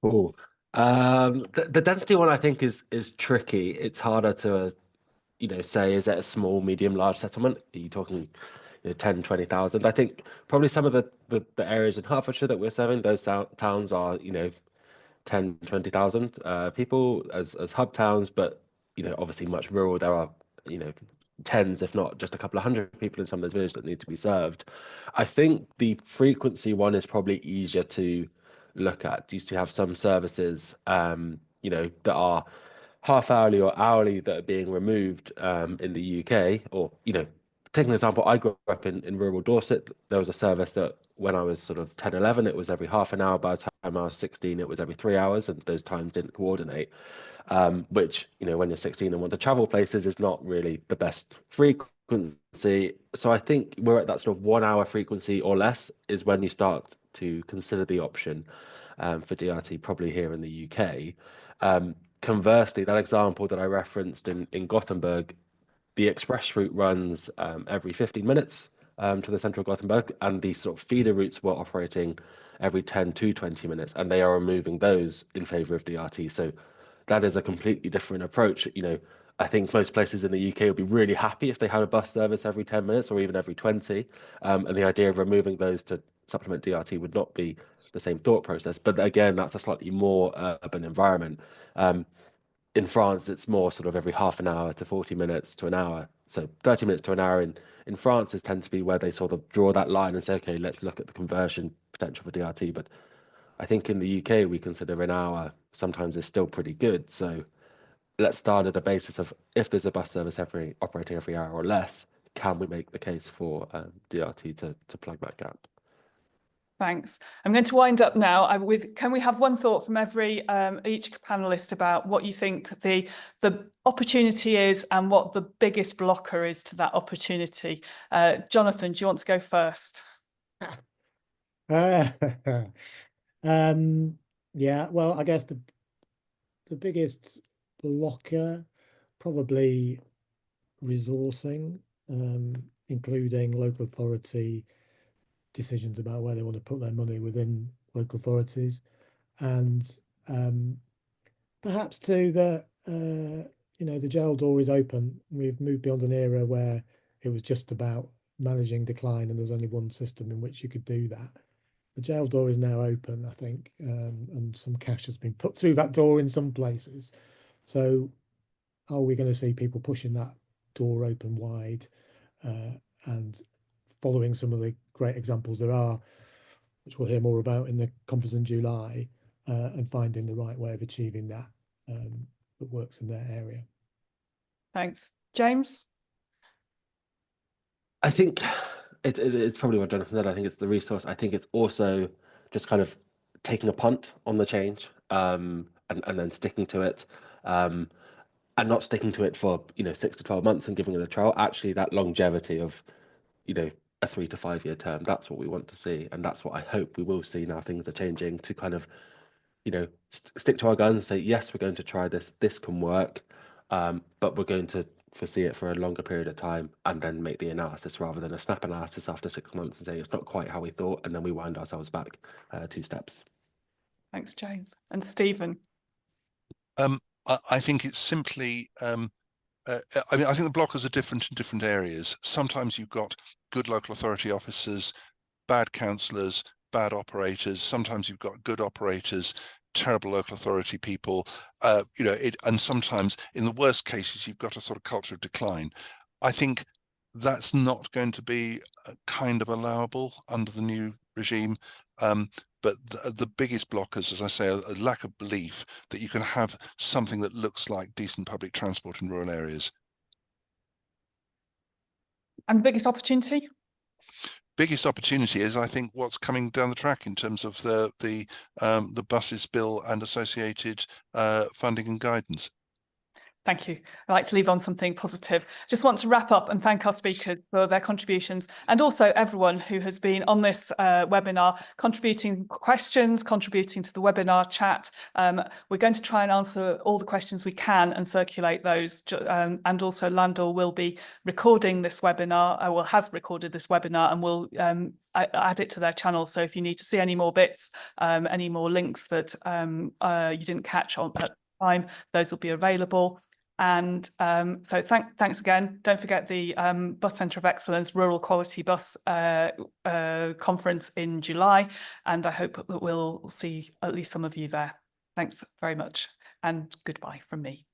Speaker 4: Cool. The density one I think is tricky. It's harder to, say, is it a small, medium, large settlement? Are you talking, 10, 20,000? I think probably some of the areas in Hertfordshire that we're serving, those towns are, 10, 20,000 people as hub towns, but, obviously much rural. There are, tens, if not just a couple of hundred people in some of those villages that need to be served. I think the frequency one is probably easier to look at. Used to have some services, that are half hourly or hourly that are being removed in the UK. Or, take an example, I grew up in rural Dorset. There was a service that when I was sort of 10, 11, it was every half an hour. By the time I was 16, it was every 3 hours, and those times didn't coordinate. Which, when you're 16 and want to travel places, is not really the best frequency. So I think we're at that sort of 1 hour frequency or less is when you start to consider the option for DRT, probably here in the UK. Conversely, that example that I referenced in Gothenburg, the express route runs every 15 minutes to the central Gothenburg, and the sort of feeder routes were operating every 10 to 20 minutes, and they are removing those in favour of DRT. So that is a completely different approach. I think most places in the UK would be really happy if they had a bus service every 10 minutes or even every 20. And the idea of removing those to supplement DRT would not be the same thought process. But again, that's a slightly more urban environment. In France, it's more sort of every half an hour to 40 minutes to an hour. So 30 minutes to an hour in France tends to be where they sort of draw that line and say, okay, let's look at the conversion potential for DRT. But I think in the UK, we consider an hour sometimes is still pretty good. So let's start at the basis of, if there's a bus service operating every hour or less, can we make the case for DRT to plug that gap?
Speaker 1: Thanks. I'm going to wind up now. Can we have one thought from each panelist about what you think the opportunity is and what the biggest blocker is to that opportunity? Jonathan, do you want to go first?
Speaker 2: Yeah, well, I guess the biggest blocker, probably resourcing, including local authority decisions about where they want to put their money within local authorities, and perhaps too that the jail door is open. We've moved beyond an era where it was just about managing decline and there's only one system in which you could do that. The jail door is now open, I think, and some cash has been put through that door in some places. So are we going to see people pushing that door open wide and following some of the great examples there are, which we'll hear more about in the conference in July, and finding the right way of achieving that that works in their area?
Speaker 1: Thanks. James?
Speaker 4: I think it's probably what Jonathan said. I think it's the resource. I think it's also just kind of taking a punt on the change and then sticking to it, and not sticking to it for 6 to 12 months and giving it a trial. Actually, that longevity of a 3 to 5 year term, that's what we want to see, and that's what I hope we will see now things are changing, to kind of stick to our guns and say, yes, we're going to try this. This can work, but we're going to foresee it for a longer period of time and then make the analysis, rather than a snap analysis after 6 months and say it's not quite how we thought, and then we wind ourselves back 2 steps.
Speaker 1: Thanks, James. And Stephen?
Speaker 3: I think it's simply, I mean, I think the blockers are different in different areas. Sometimes you've got good local authority officers, bad councillors, bad operators. Sometimes you've got good operators, terrible local authority people, and sometimes in the worst cases, you've got a sort of culture of decline. I think that's not going to be kind of allowable under the new regime. But the biggest blockers, as I say, are a lack of belief that you can have something that looks like decent public transport in rural areas.
Speaker 1: And biggest opportunity?
Speaker 3: Biggest opportunity is, I think, what's coming down the track in terms of the buses bill and associated funding and guidance.
Speaker 1: Thank you. I'd like to leave on something positive. Just want to wrap up and thank our speakers for their contributions, and also everyone who has been on this webinar, contributing questions, contributing to the webinar chat. We're going to try and answer all the questions we can and circulate those. And also Landor will be recording this webinar, well, has recorded this webinar, and will add it to their channel. So if you need to see any more bits, any more links that you didn't catch on at the time, those will be available. And so thanks again. Don't forget the Bus Centre of Excellence Rural Quality Bus conference in July. And I hope that we'll see at least some of you there. Thanks very much. And goodbye from me.